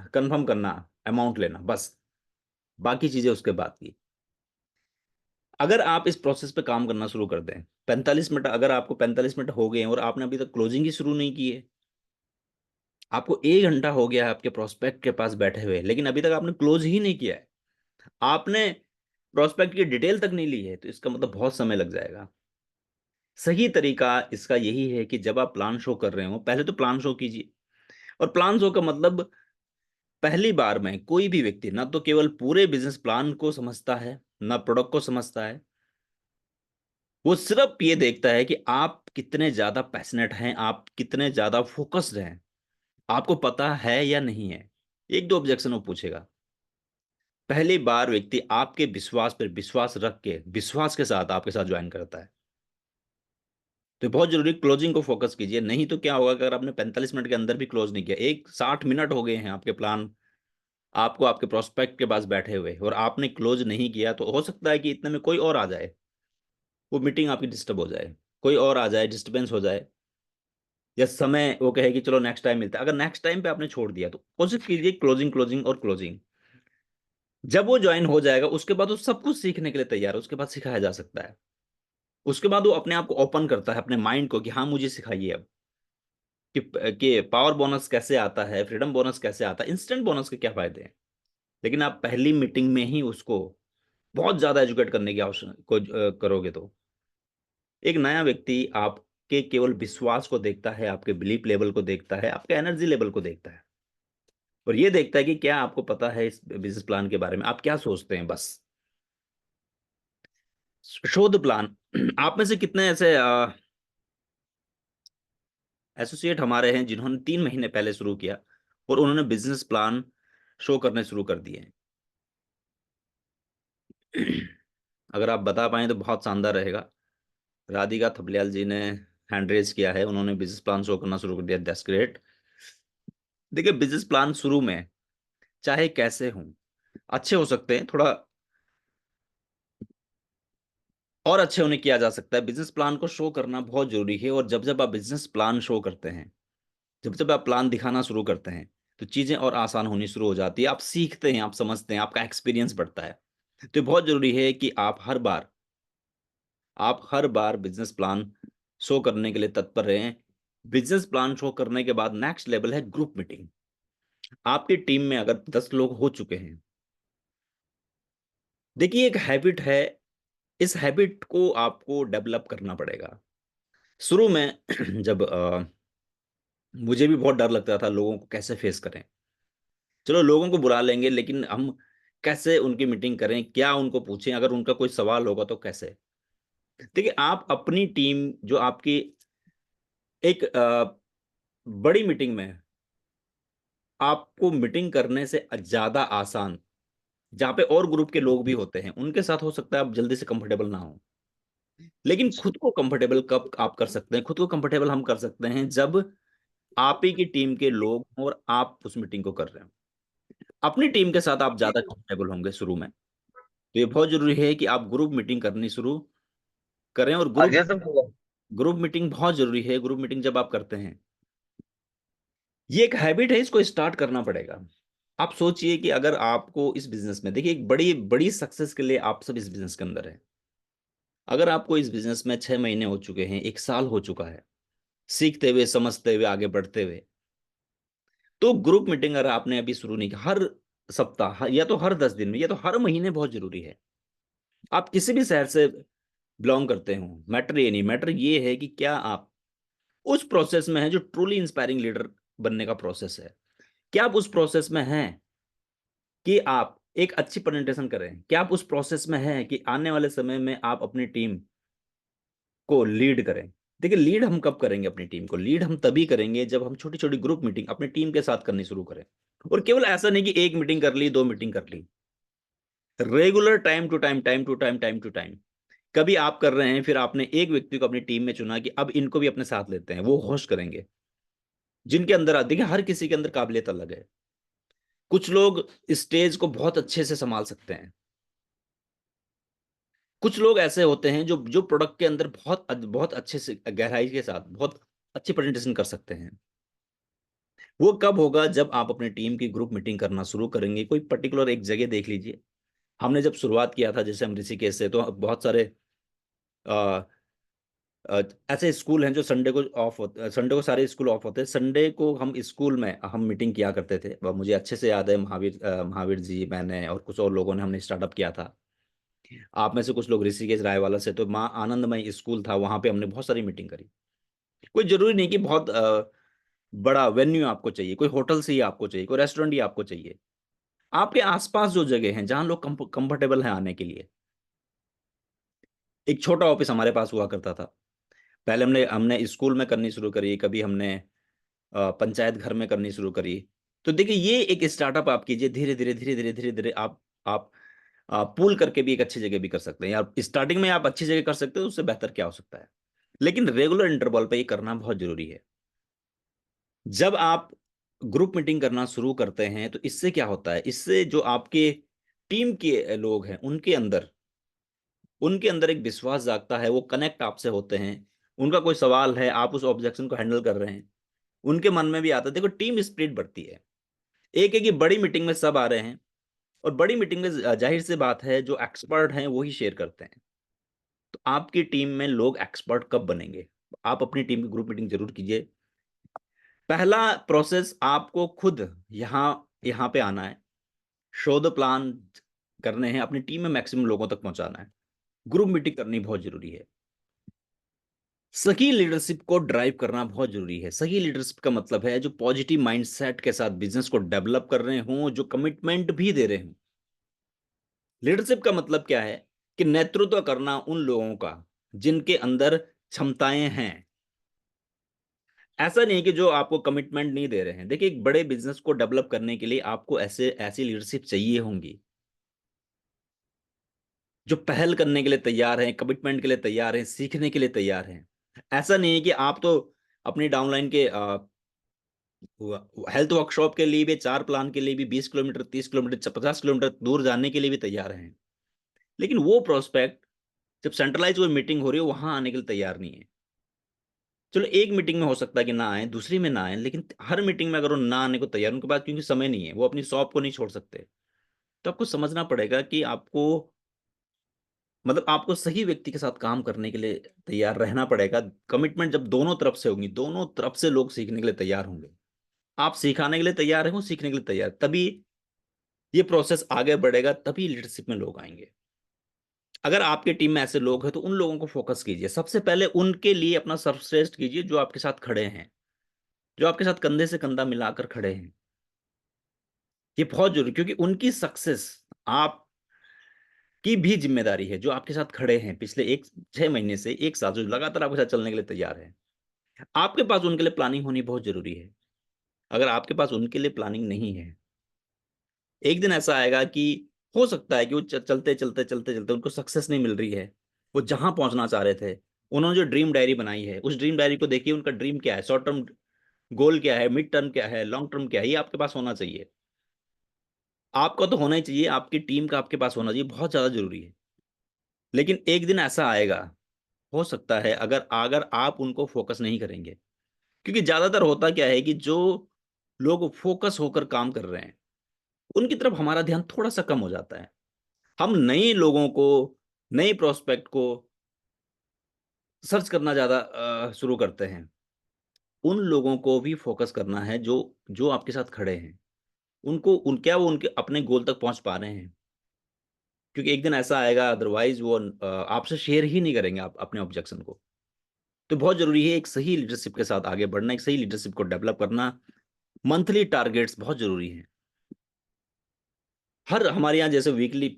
कंफर्म करना, अमाउंट लेना, बस। बाकी चीजें उसके बाद की। अगर आप इस प्रोसेस पे काम करना शुरू कर दें, 45 मिनट, अगर आपको 45 मिनट हो गए हैं और आपने अभी तक क्लोजिंग ही शुरू नहीं की है, आपको 1 घंटा हो गया है आपके प्रोस्पेक्ट के पास बैठे हुए, लेकिन अभी तक आपने क्लोज ही नहीं किया है, आपने प्रोस्पेक्ट की डिटेल तक नहीं ली है, तो इसका मतलब बहुत समय लग जाएगा। सही तरीका इसका यही है कि जब आप प्लान शो कर रहे हो, पहले तो प्लान शो कीजिए। और प्लान शो का मतलब, पहली बार में कोई भी व्यक्ति ना तो केवल पूरे बिजनेस प्लान को समझता है, ना प्रोडक्ट को समझता है, वो सिर्फ ये देखता है कि आप कितने ज्यादा पैशनेट हैं, आप कितने ज्यादा फोकस्ड हैं, आपको पता है या नहीं है। एक दो ऑब्जेक्शन वो पूछेगा। पहली बार व्यक्ति आपके विश्वास पर विश्वास रख के, विश्वास के साथ आपके साथ ज्वाइन करता है। तो बहुत जरूरी, क्लोजिंग को फोकस कीजिए। नहीं तो क्या होगा, अगर आपने 45 मिनट के अंदर भी क्लोज नहीं किया, एक 60 मिनट हो गए हैं आपके प्लान, आपको आपके प्रोस्पेक्ट के पास बैठे हुए, और आपने क्लोज नहीं किया, तो हो सकता है कि इतने में कोई और आ जाए, वो मीटिंग आपकी डिस्टर्ब हो जाए, कोई और आ जाए, डिस्टर्बेंस हो जाए, या समय वो कहे कि चलो नेक्स्ट टाइम मिलता है। अगर नेक्स्ट टाइम पे आपने छोड़ दिया, तो कोशिश कीजिए क्लोजिंग, क्लोजिंग और क्लोजिंग। जब वो ज्वाइन हो जाएगा, उसके बाद वो सब कुछ सीखने के लिए तैयार है, उसके बाद सिखाया जा सकता है। उसके बाद वो अपने आप को ओपन करता है, अपने माइंड को, कि हाँ मुझे सिखाइए अब, कि पावर बोनस कैसे आता है, फ्रीडम बोनस कैसे आता है, इंस्टेंट बोनस के क्या फायदे हैं। लेकिन आप पहली मीटिंग में ही उसको बहुत ज्यादा एजुकेट करने की आवश्यक को करोगे, तो एक नया व्यक्ति आपके केवल विश्वास को देखता है, आपके बिलीफ लेवल को देखता है, आपके एनर्जी लेवल को देखता है, और ये देखता है कि क्या आपको पता है इस बिजनेस प्लान के बारे में, आप क्या सोचते हैं। बस शोध प्लान। आप में से कितने ऐसे एसोसिएट हमारे हैं जिन्होंने 3 महीने पहले शुरू किया और उन्होंने बिजनेस प्लान शो करने शुरू कर दिए हैं? अगर आप बता पाएं तो बहुत शानदार रहेगा। राधिका थपलियाल जी ने हैंड रेज किया है, उन्होंने बिजनेस प्लान शो करना शुरू कर दिया, दैट्स ग्रेट। देखिए, बिजनेस प्लान शुरू में चाहे कैसे हों, अच्छे हो सकते हैं, थोड़ा और अच्छे उन्हें किया जा सकता है। बिजनेस प्लान को शो करना बहुत जरूरी है, और जब जब आप बिजनेस प्लान शो करते हैं, जब जब आप प्लान दिखाना शुरू करते हैं, तो चीजें और आसान होनी शुरू हो जाती है, आप सीखते हैं, आप समझते हैं, आपका एक्सपीरियंस बढ़ता है। तो बहुत जरूरी है कि आप हर बार बिजनेस प्लान शो करने के लिए तत्पर रहें। बिजनेस प्लान शो करने के बाद नेक्स्ट लेवल है ग्रुप मीटिंग। आपकी टीम में अगर 10 लोग हो चुके हैं, देखिए एक हैबिट है, इस हैबिट को आपको डेवलप करना पड़ेगा। शुरू में जब मुझे भी बहुत डर लगता था, लोगों को कैसे फेस करें। चलो लोगों को बुला लेंगे, लेकिन हम कैसे उनकी मीटिंग करें, क्या उनको पूछें, अगर उनका कोई सवाल होगा तो कैसे। देखिए, आप अपनी टीम जो आपकी एक बड़ी मीटिंग में, आपको मीटिंग करने से ज्यादा आसान, जहाँ पे और ग्रुप के लोग भी होते हैं, उनके साथ हो सकता है आप जल्दी से कंफर्टेबल ना हो, लेकिन खुद को कंफर्टेबल कब आप कर सकते हैं, खुद को कंफर्टेबल हम कर सकते हैं जब आप ही की टीम के लोग हों और आप उस मीटिंग को कर रहे हो। अपनी टीम के साथ आप ज्यादा कंफर्टेबल होंगे शुरू में। तो ये बहुत जरूरी है कि आप ग्रुप मीटिंग करनी शुरू करें, और ग्रुप अजय सर बोला। ग्रुप मीटिंग बहुत जरूरी है। ग्रुप मीटिंग जब आप करते हैं, ये एक हैबिट है, इसको स्टार्ट करना पड़ेगा। आप सोचिए कि अगर आपको इस बिजनेस में, देखिए एक बड़ी बड़ी सक्सेस के लिए आप सब इस बिजनेस के अंदर है, अगर आपको इस बिजनेस में 6 महीने हो चुके हैं, 1 साल हो चुका है, सीखते हुए, समझते हुए, आगे बढ़ते हुए, तो ग्रुप मीटिंग अगर आपने अभी शुरू नहीं किया, हर सप्ताह या तो हर 10 दिन में या तो हर महीने, बहुत जरूरी है। आप किसी भी शहर से बिलोंग करते हो, मैटर ये नहीं, मैटर ये है कि क्या आप उस प्रोसेस में है जो ट्रूली इंस्पायरिंग लीडर बनने का प्रोसेस है। क्या आप उस प्रोसेस में हैं कि आप एक अच्छी प्रेजेंटेशन करें, क्या आप उस प्रोसेस में हैं कि आने वाले समय में आप अपनी टीम को लीड करें। देखिए, लीड हम कब करेंगे, अपनी टीम को लीड हम तभी करेंगे जब हम छोटी छोटी ग्रुप मीटिंग अपनी टीम के साथ करनी शुरू करें। और केवल ऐसा नहीं कि एक मीटिंग कर ली, 2 मीटिंग कर ली, regular, time to time, time to time, time to time. कभी आप कर रहे हैं, फिर आपने एक व्यक्ति को अपनी टीम में चुना कि अब इनको भी अपने साथ लेते हैं, वो होस्ट करेंगे, जिनके अंदर, देखिए हर किसी के अंदर काबिलियत अलग है। कुछ लोग स्टेज को बहुत अच्छे से संभाल सकते हैं, कुछ लोग ऐसे होते हैं जो जो प्रोडक्ट के अंदर बहुत बहुत अच्छे से, गहराई के साथ बहुत अच्छी प्रेजेंटेशन कर सकते हैं। वो कब होगा, जब आप अपनी टीम की ग्रुप मीटिंग करना शुरू करेंगे। कोई पर्टिकुलर एक जगह देख लीजिए, हमने जब शुरुआत किया था, जैसे हम ऋषिकेश से, तो बहुत सारे अ, अ, ऐसे स्कूल हैं जो संडे को ऑफ होते, संडे को सारे स्कूल ऑफ होते हैं। संडे को हम स्कूल में हम मीटिंग किया करते थे। मुझे अच्छे से याद है, महावीर जी, मैंने और कुछ और लोगों ने हमने स्टार्टअप किया था। आप में से कुछ लोग ऋषिकेश रायवाला से, तो माँ आनंदमय स्कूल था, वहां पे हमने बहुत सारी मीटिंग करी। कोई जरूरी नहीं कि बहुत बड़ा वेन्यू आपको चाहिए, कोई होटल से ही आपको चाहिए, कोई रेस्टोरेंट ही आपको चाहिए। आपके आसपास जो जगह हैं जहां लोग कंफर्टेबल हैं आने के लिए। एक छोटा ऑफिस हमारे पास हुआ करता था। पहले हमने हमने स्कूल में करनी शुरू करी, कभी हमने पंचायत घर में करनी शुरू करी। तो देखिए, ये एक स्टार्टअप आप कीजिए, धीरे धीरे धीरे धीरे धीरे धीरे आप पूल करके भी एक अच्छी जगह भी कर सकते हैं। या स्टार्टिंग में आप अच्छी जगह कर सकते हो, उससे बेहतर क्या हो सकता है। लेकिन रेगुलर इंटरवल पे ये करना बहुत जरूरी है। जब आप ग्रुप मीटिंग करना शुरू करते हैं, तो इससे क्या होता है, इससे जो आपके टीम के लोग हैं उनके अंदर एक विश्वास जागता है, वो कनेक्ट आपसे होते हैं। उनका कोई सवाल है, आप उस ऑब्जेक्शन को हैंडल कर रहे हैं, उनके मन में भी आता है। देखो, टीम स्पिरिट बढ़ती है। एक है कि बड़ी मीटिंग में सब आ रहे हैं, और बड़ी मीटिंग में जाहिर सी बात है, जो एक्सपर्ट हैं वही शेयर करते हैं। तो आपकी टीम में लोग एक्सपर्ट कब बनेंगे? आप अपनी टीम की ग्रुप मीटिंग जरूर कीजिए। पहला प्रोसेस, आपको खुद यहाँ यहाँ पे आना है, शो द प्लान करने हैं, अपनी टीम में मैक्सिमम लोगों तक पहुंचाना है। ग्रुप मीटिंग करनी बहुत जरूरी है। सही लीडरशिप को ड्राइव करना बहुत जरूरी है। सही लीडरशिप का मतलब है जो पॉजिटिव माइंडसेट के साथ बिजनेस को डेवलप कर रहे हों, जो कमिटमेंट भी दे रहे हों। लीडरशिप का मतलब क्या है? कि नेतृत्व करना उन लोगों का जिनके अंदर क्षमताएं हैं। ऐसा नहीं है कि जो आपको कमिटमेंट नहीं दे रहे हैं। देखिए, एक बड़े बिजनेस को डेवलप करने के लिए आपको ऐसे ऐसी लीडरशिप चाहिए होंगी, जो पहल करने के लिए तैयार हैं, कमिटमेंट के लिए तैयार हैं, सीखने के लिए तैयार हैं। ऐसा नहीं है कि आप तो अपनी डाउनलाइन के हेल्थ वर्कशॉप के लिए भी, 4 प्लान के लिए भी 20 किलोमीटर, 30 किलोमीटर, 50 किलोमीटर दूर जाने के लिए भी तैयार हैं। लेकिन वो प्रोस्पेक्ट जब सेंट्रलाइज कोई मीटिंग हो रही है, वहां आने के लिए तैयार नहीं है। चलो, एक मीटिंग में हो सकता है कि ना आए, दूसरी में ना आए, लेकिन हर मीटिंग में अगर वो ना आने को तैयार, उनके पास क्योंकि समय नहीं है, वो अपनी शॉप को नहीं छोड़ सकते। तो आपको समझना पड़ेगा कि आपको, मतलब आपको सही व्यक्ति के साथ काम करने के लिए तैयार रहना पड़ेगा। कमिटमेंट जब दोनों तरफ से होगी, दोनों तरफ से लोग सीखने के लिए तैयार होंगे, आप सिखाने के लिए तैयार हैं, वो सीखने के लिए तैयार, तभी ये प्रोसेस आगे बढ़ेगा, तभी लीडरशिप में लोग आएंगे। अगर आपके टीम में ऐसे लोग हैं, तो उन लोगों को फोकस कीजिए। सबसे पहले उनके लिए अपना सर्वश्रेष्ठ कीजिए, जो आपके साथ खड़े हैं, जो आपके साथ कंधे से कंधा मिलाकर खड़े हैं। ये बहुत जरूरी, क्योंकि उनकी सक्सेस आप की भी जिम्मेदारी है। जो आपके साथ खड़े हैं पिछले 6 महीने से 1 साल, जो लगातार आपके साथ चलने के लिए तैयार है, आपके पास उनके लिए प्लानिंग होनी बहुत जरूरी है। अगर आपके पास उनके लिए प्लानिंग नहीं है, एक दिन ऐसा आएगा कि हो सकता है कि वो चलते चलते चलते चलते उनको सक्सेस नहीं मिल रही है। वो जहां पहुंचना चाह रहे थे, उन्होंने जो ड्रीम डायरी बनाई है, उस ड्रीम डायरी को देखिए, उनका ड्रीम क्या है, शॉर्ट टर्म गोल क्या है, मिड टर्म क्या है, लॉन्ग टर्म क्या है, ये आपके पास होना चाहिए। आपका तो होना ही चाहिए, आपकी टीम का आपके पास होना चाहिए, बहुत ज्यादा जरूरी है। लेकिन एक दिन ऐसा आएगा, हो सकता है, अगर अगर आप उनको फोकस नहीं करेंगे। क्योंकि ज्यादातर होता क्या है कि जो लोग फोकस होकर काम कर रहे हैं, उनकी तरफ हमारा ध्यान थोड़ा सा कम हो जाता है। हम नए लोगों को, नए प्रोस्पेक्ट को सर्च करना ज्यादा शुरू करते हैं। उन लोगों को भी फोकस करना है जो जो आपके साथ खड़े हैं। उनको क्या वो उनके अपने गोल तक पहुंच पा रहे हैं? क्योंकि एक दिन ऐसा आएगा, अदरवाइज वो आपसे शेयर ही नहीं करेंगे आप अपने ऑब्जेक्शन को। तो बहुत जरूरी है एक सही लीडरशिप के साथ आगे बढ़ना, एक सही लीडरशिप को डेवलप करना। मंथली टारगेट्स बहुत जरूरी हैं। हर हमारे यहाँ जैसे वीकली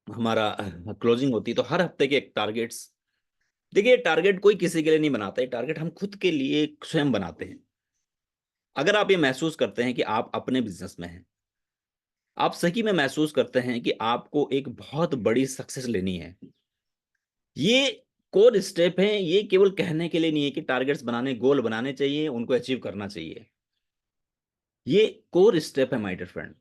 हमारा क्लोजिंग होती है, तो हर हफ्ते के टारगेट्स। देखिए, टारगेट कोई किसी के लिए नहीं बनाता है, टारगेट हम खुद के लिए स्वयं बनाते हैं। अगर आप ये महसूस करते हैं कि आप अपने बिजनेस में हैं, आप सही में महसूस करते हैं कि आपको एक बहुत बड़ी सक्सेस लेनी है, ये कोर स्टेप है। ये केवल कहने के लिए नहीं है कि टारगेट्स बनाने, गोल बनाने चाहिए, उनको अचीव करना चाहिए। ये कोर स्टेप है माय डियर फ्रेंड।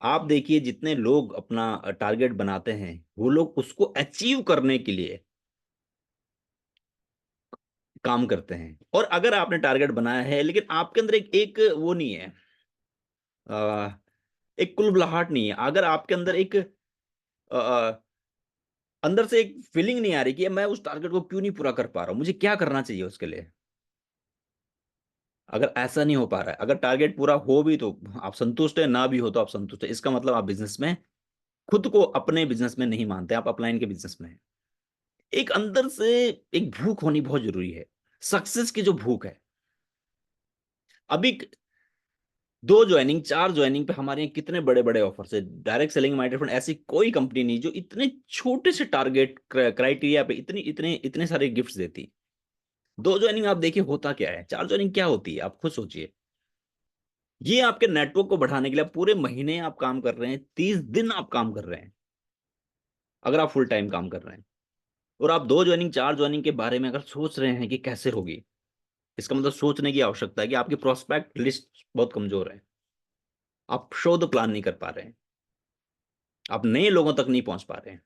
आप देखिए, जितने लोग अपना टारगेट बनाते हैं, वो लोग उसको अचीव करने के लिए काम करते हैं। और अगर आपने टारगेट बनाया है, लेकिन आपके अंदर एक वो नहीं है, एक कुलबुलाहट नहीं है, अगर आपके अंदर एक अंदर से एक फीलिंग नहीं आ रही कि मैं उस टारगेट को क्यों नहीं पूरा कर पा रहा हूं, मुझे क्या करना चाहिए उसके लिए, अगर ऐसा नहीं हो पा रहा है, अगर टारगेट पूरा हो भी तो आप संतुष्ट है, ना भी हो तो आप संतुष्ट है, इसका मतलब आप बिजनेस में खुद को अपने बिजनेस में नहीं मानते, आप अपलाइन के बिजनेस में हैं। एक अंदर से एक भूख होनी बहुत जरूरी है, सक्सेस की जो भूख है। अभी 2 ज्वाइनिंग 4 ज्वाइनिंग पे हमारे यहाँ कितने बड़े बड़े ऑफर्स है, डायरेक्ट सेलिंग माइंडेड फंड ऐसी कोई कंपनी नहीं जो इतने छोटे से टारगेट क्राइटेरिया पे इतनी इतने इतने सारे गिफ्ट्स देती। 2 ज्वाइनिंग आप देखिए होता क्या है, 4 ज्वाइनिंग क्या होती है, आप खुद सोचिए। ये आपके नेटवर्क को बढ़ाने के लिए पूरे महीने आप काम कर रहे हैं, 30 दिन आप काम कर रहे हैं, अगर आप फुल टाइम काम कर रहे हैं, और आप 2 ज्वाइनिंग 4 ज्वाइनिंग के बारे में अगर सोच रहे हैं कि कैसे होगी, इसका मतलब सोचने की आवश्यकता है कि आपकी प्रोस्पेक्ट लिस्ट बहुत कमजोर है, आप शोध प्लान नहीं कर पा रहे हैं, आप नए लोगों तक नहीं पहुंच पा रहे हैं।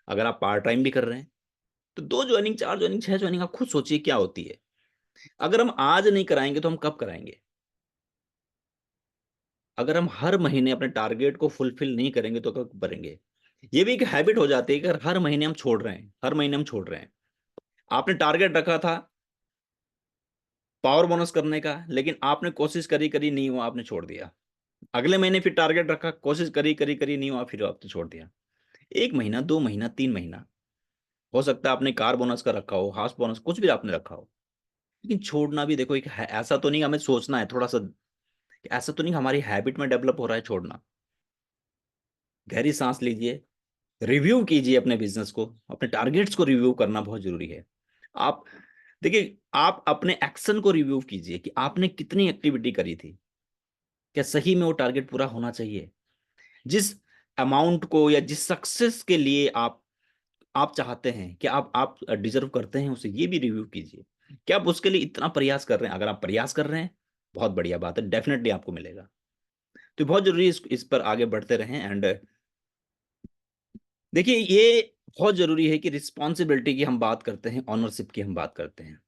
अगर आप पार्ट टाइम भी कर रहे हैं तो 2 ज्वाइनिंग 4 ज्वाइनिंग 6 ज्वाइनिंग आप खुद सोचिए क्या होती है। अगर हम आज नहीं कराएंगे तो हम कब कराएंगे? अगर हम हर महीने अपने टारगेट को फुलफिल नहीं करेंगे तो कब करेंगे? ये भी एक हैबिट हो जाती है कि हर महीने हम छोड़ रहे हैं, हर महीने हम छोड़ रहे हैं। आपने टारगेट रखा था पावर बोनस करने का, लेकिन आपने कोशिश करी करी नहीं हुआ, आपने छोड़ दिया। अगले महीने फिर टारगेट रखा, कोशिश करी करी करी नहीं हुआ, फिर आपने छोड़ दिया। 1 महीना 2 महीना 3 महीना, हो सकता है आपने कार बोनस का रखा हो, हाउस बोनस, कुछ भी आपने रखा हो, लेकिन छोड़ना भी देखो एक है, ऐसा तो नहीं हमें सोचना है थोड़ा सा, ऐसा तो नहीं हमारी हैबिट में डेवलप हो रहा है छोड़ना। गहरी सांस लीजिए, रिव्यू कीजिए अपने बिजनेस को, अपने टारगेट्स को रिव्यू करना बहुत जरूरी है। आप देखिए, आप अपने एक्शन को रिव्यू कीजिए कि आपने कितनी एक्टिविटी करी थी, क्या सही में वो टारगेट पूरा होना चाहिए, जिस अमाउंट को या जिस सक्सेस के लिए आप चाहते हैं कि आप डिजर्व करते हैं उसे, ये भी रिव्यू कीजिए। क्या आप उसके लिए इतना प्रयास कर रहे हैं? अगर आप प्रयास कर रहे हैं, बहुत बढ़िया बात है, डेफिनेटली आपको मिलेगा। तो बहुत जरूरी है इस पर आगे बढ़ते रहें। एंड देखिए, ये बहुत जरूरी है कि रिस्पॉन्सिबिलिटी की हम बात करते हैं, ऑनरशिप की हम बात करते हैं।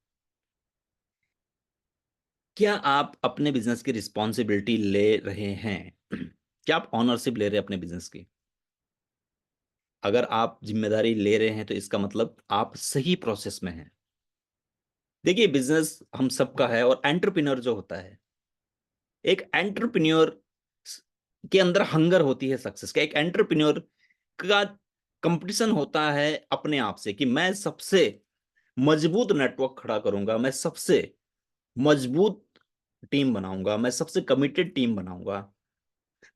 क्या आप अपने बिजनेस की रिस्पॉन्सिबिलिटी ले रहे हैं? क्या आप ऑनरशिप ले रहे हैं अपने बिजनेस की? अगर आप जिम्मेदारी ले रहे हैं तो इसका मतलब आप सही प्रोसेस में हैं। देखिए, बिजनेस हम सबका है, और एंटरप्रेन्योर जो होता है, एक एंटरप्रेन्योर के अंदर हंगर होती है सक्सेस का। एक एंटरप्रेन्योर का कंपटीशन होता है अपने आप से कि मैं सबसे मजबूत नेटवर्क खड़ा करूंगा, मैं सबसे मजबूत टीम बनाऊंगा, मैं सबसे कमिटेड टीम बनाऊंगा।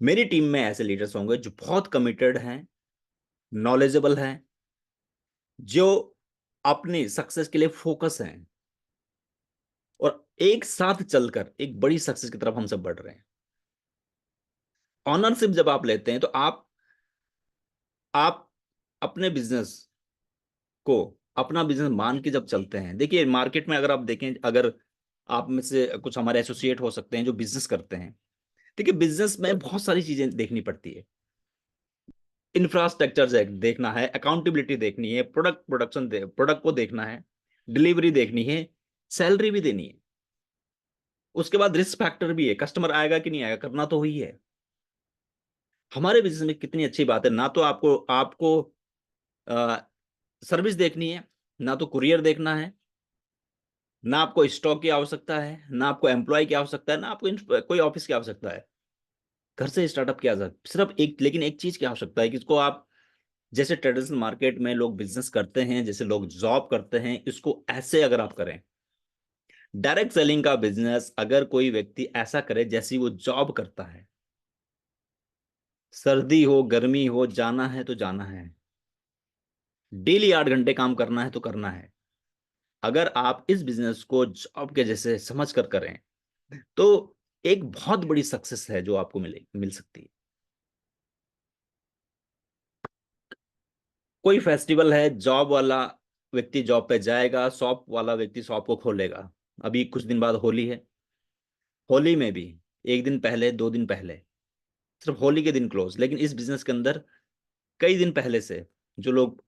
मेरी टीम में ऐसे लीडर्स होंगे जो बहुत कमिटेड हैं, नॉलेजेबल हैं, जो अपनी सक्सेस के लिए फोकस हैं, और एक साथ चलकर एक बड़ी सक्सेस की तरफ हम सब बढ़ रहे हैं। ऑनरशिप जब आप लेते हैं तो आप अपने बिजनेस को अपना बिजनेस मान के जब चलते हैं, देखिए मार्केट में अगर आप देखें, अगर आप में से कुछ हमारे एसोसिएट हो सकते हैं जो बिजनेस करते हैं, देखिए बिजनेस में बहुत सारी चीजें देखनी पड़ती है। इंफ्रास्ट्रक्चर देखना है, अकाउंटेबिलिटी देखनी है, प्रोडक्ट को देखना है, डिलीवरी देखनी है, सैलरी भी देनी है। उसके बाद रिस्क फैक्टर भी है, कस्टमर आएगा कि नहीं आएगा, करना तो वही है। हमारे बिजनेस में कितनी अच्छी बात है, ना तो आपको आपको सर्विस देखनी है, ना तो कुरियर देखना है, ना आपको स्टॉक की आवश्यकता है, ना आपको एम्प्लॉय की आवश्यकता है, ना आपको कोई ऑफिस की आवश्यकता है। घर से स्टार्टअप किया जा सिर्फ एक, लेकिन एक चीज की आवश्यकता है कि इसको आप, जैसे ट्रेडिशनल मार्केट में लोग बिजनेस करते हैं, जैसे लोग जॉब करते हैं, इसको ऐसे अगर आप करें, डायरेक्ट सेलिंग का बिजनेस अगर कोई व्यक्ति ऐसा करे जैसी वो जॉब करता है, सर्दी हो गर्मी हो, जाना है तो जाना है, डेली 8 घंटे काम करना है तो करना है, अगर आप इस बिजनेस को जॉब के जैसे समझ कर करें, तो एक बहुत बड़ी सक्सेस है जो आपको मिल सकती है। कोई फेस्टिवल है, जॉब वाला व्यक्ति जॉब पे जाएगा, शॉप वाला व्यक्ति शॉप को खोलेगा। अभी कुछ दिन बाद होली है, होली में भी 1 दिन पहले 2 दिन पहले, सिर्फ होली के दिन क्लोज, लेकिन इस बिजनेस के अंदर कई दिन पहले से जो लोग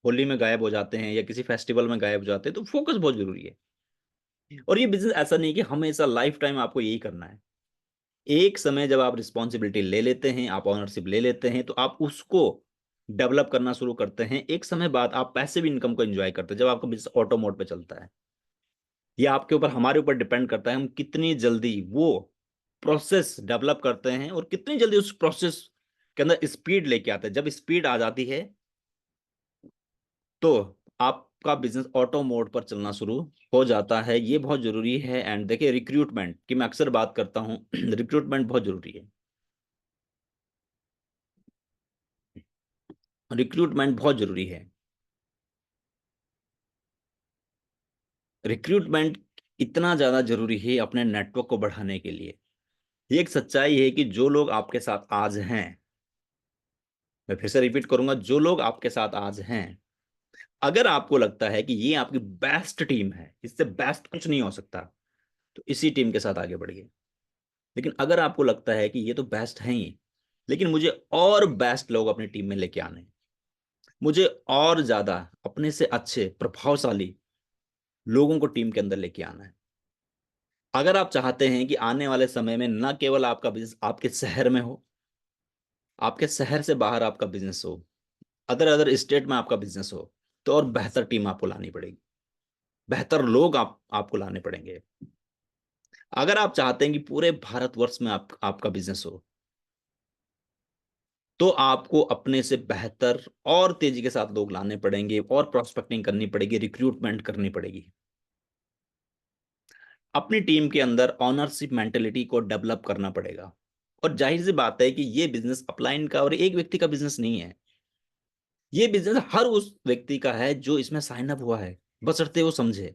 होली में गायब हो जाते हैं या किसी फेस्टिवल में गायब हो जाते हैं, तो फोकस बहुत जरूरी है। और ये बिजनेस ऐसा नहीं कि हमेशा लाइफ टाइम आपको यही करना है। एक समय जब आप रिस्पॉन्सिबिलिटी ले लेते हैं, आप ऑनरशिप ले लेते हैं, तो आप उसको डेवलप करना शुरू करते हैं। एक समय बाद आप पैसिव इनकम को एंजॉय करते हैं, जब आपका बिजनेस ऑटो मोड पे चलता है। ये आपके ऊपर, हमारे ऊपर डिपेंड करता है हम कितनी जल्दी वो प्रोसेस डेवलप करते हैं और कितनी जल्दी उस प्रोसेस के अंदर स्पीड लेके आते हैं। जब स्पीड आ जाती है तो आपका बिजनेस ऑटो मोड पर चलना शुरू हो जाता है। ये बहुत जरूरी है। एंड देखिए, रिक्रूटमेंट की मैं अक्सर बात करता हूँ रिक्रूटमेंट बहुत जरूरी है। रिक्रूटमेंट बहुत जरूरी है। रिक्रूटमेंट इतना ज्यादा जरूरी है अपने नेटवर्क को बढ़ाने के लिए। ये एक सच्चाई है कि जो लोग आपके साथ आज हैं, मैं फिर से रिपीट करूंगा, जो लोग आपके साथ आज हैं, अगर आपको लगता है कि ये आपकी बेस्ट टीम है, इससे बेस्ट कुछ नहीं हो सकता, तो इसी टीम के साथ आगे बढ़िए। लेकिन अगर आपको लगता है कि ये तो बेस्ट है ही, लेकिन मुझे और बेस्ट लोग अपनी टीम में लेके आने, मुझे और ज्यादा अपने से अच्छे प्रभावशाली लोगों को टीम के अंदर लेके आना है। अगर आप चाहते हैं कि आने वाले समय में न केवल आपका बिजनेस आपके शहर में हो, आपके शहर से बाहर आपका बिजनेस हो, अदर अदर स्टेट में आपका बिजनेस हो, तो और बेहतर टीम आपको लानी पड़ेगी, बेहतर लोग आपको लाने पड़ेंगे। अगर आप चाहते हैं कि पूरे भारतवर्ष में आपका बिजनेस हो, तो आपको अपने से बेहतर और तेजी के साथ लोग लाने पड़ेंगे और प्रोस्पेक्टिंग करनी पड़ेगी, रिक्रूटमेंट करनी पड़ेगी। अपनी टीम के अंदर ऑनरशिप मेंटेलिटी को डेवलप करना पड़ेगा। और जाहिर सी बात है कि ये बिजनेस अपलाइन का और एक व्यक्ति का बिजनेस नहीं है। ये बिजनेस हर उस व्यक्ति का है जो इसमें साइन अप हुआ है, बशर्ते वो समझे।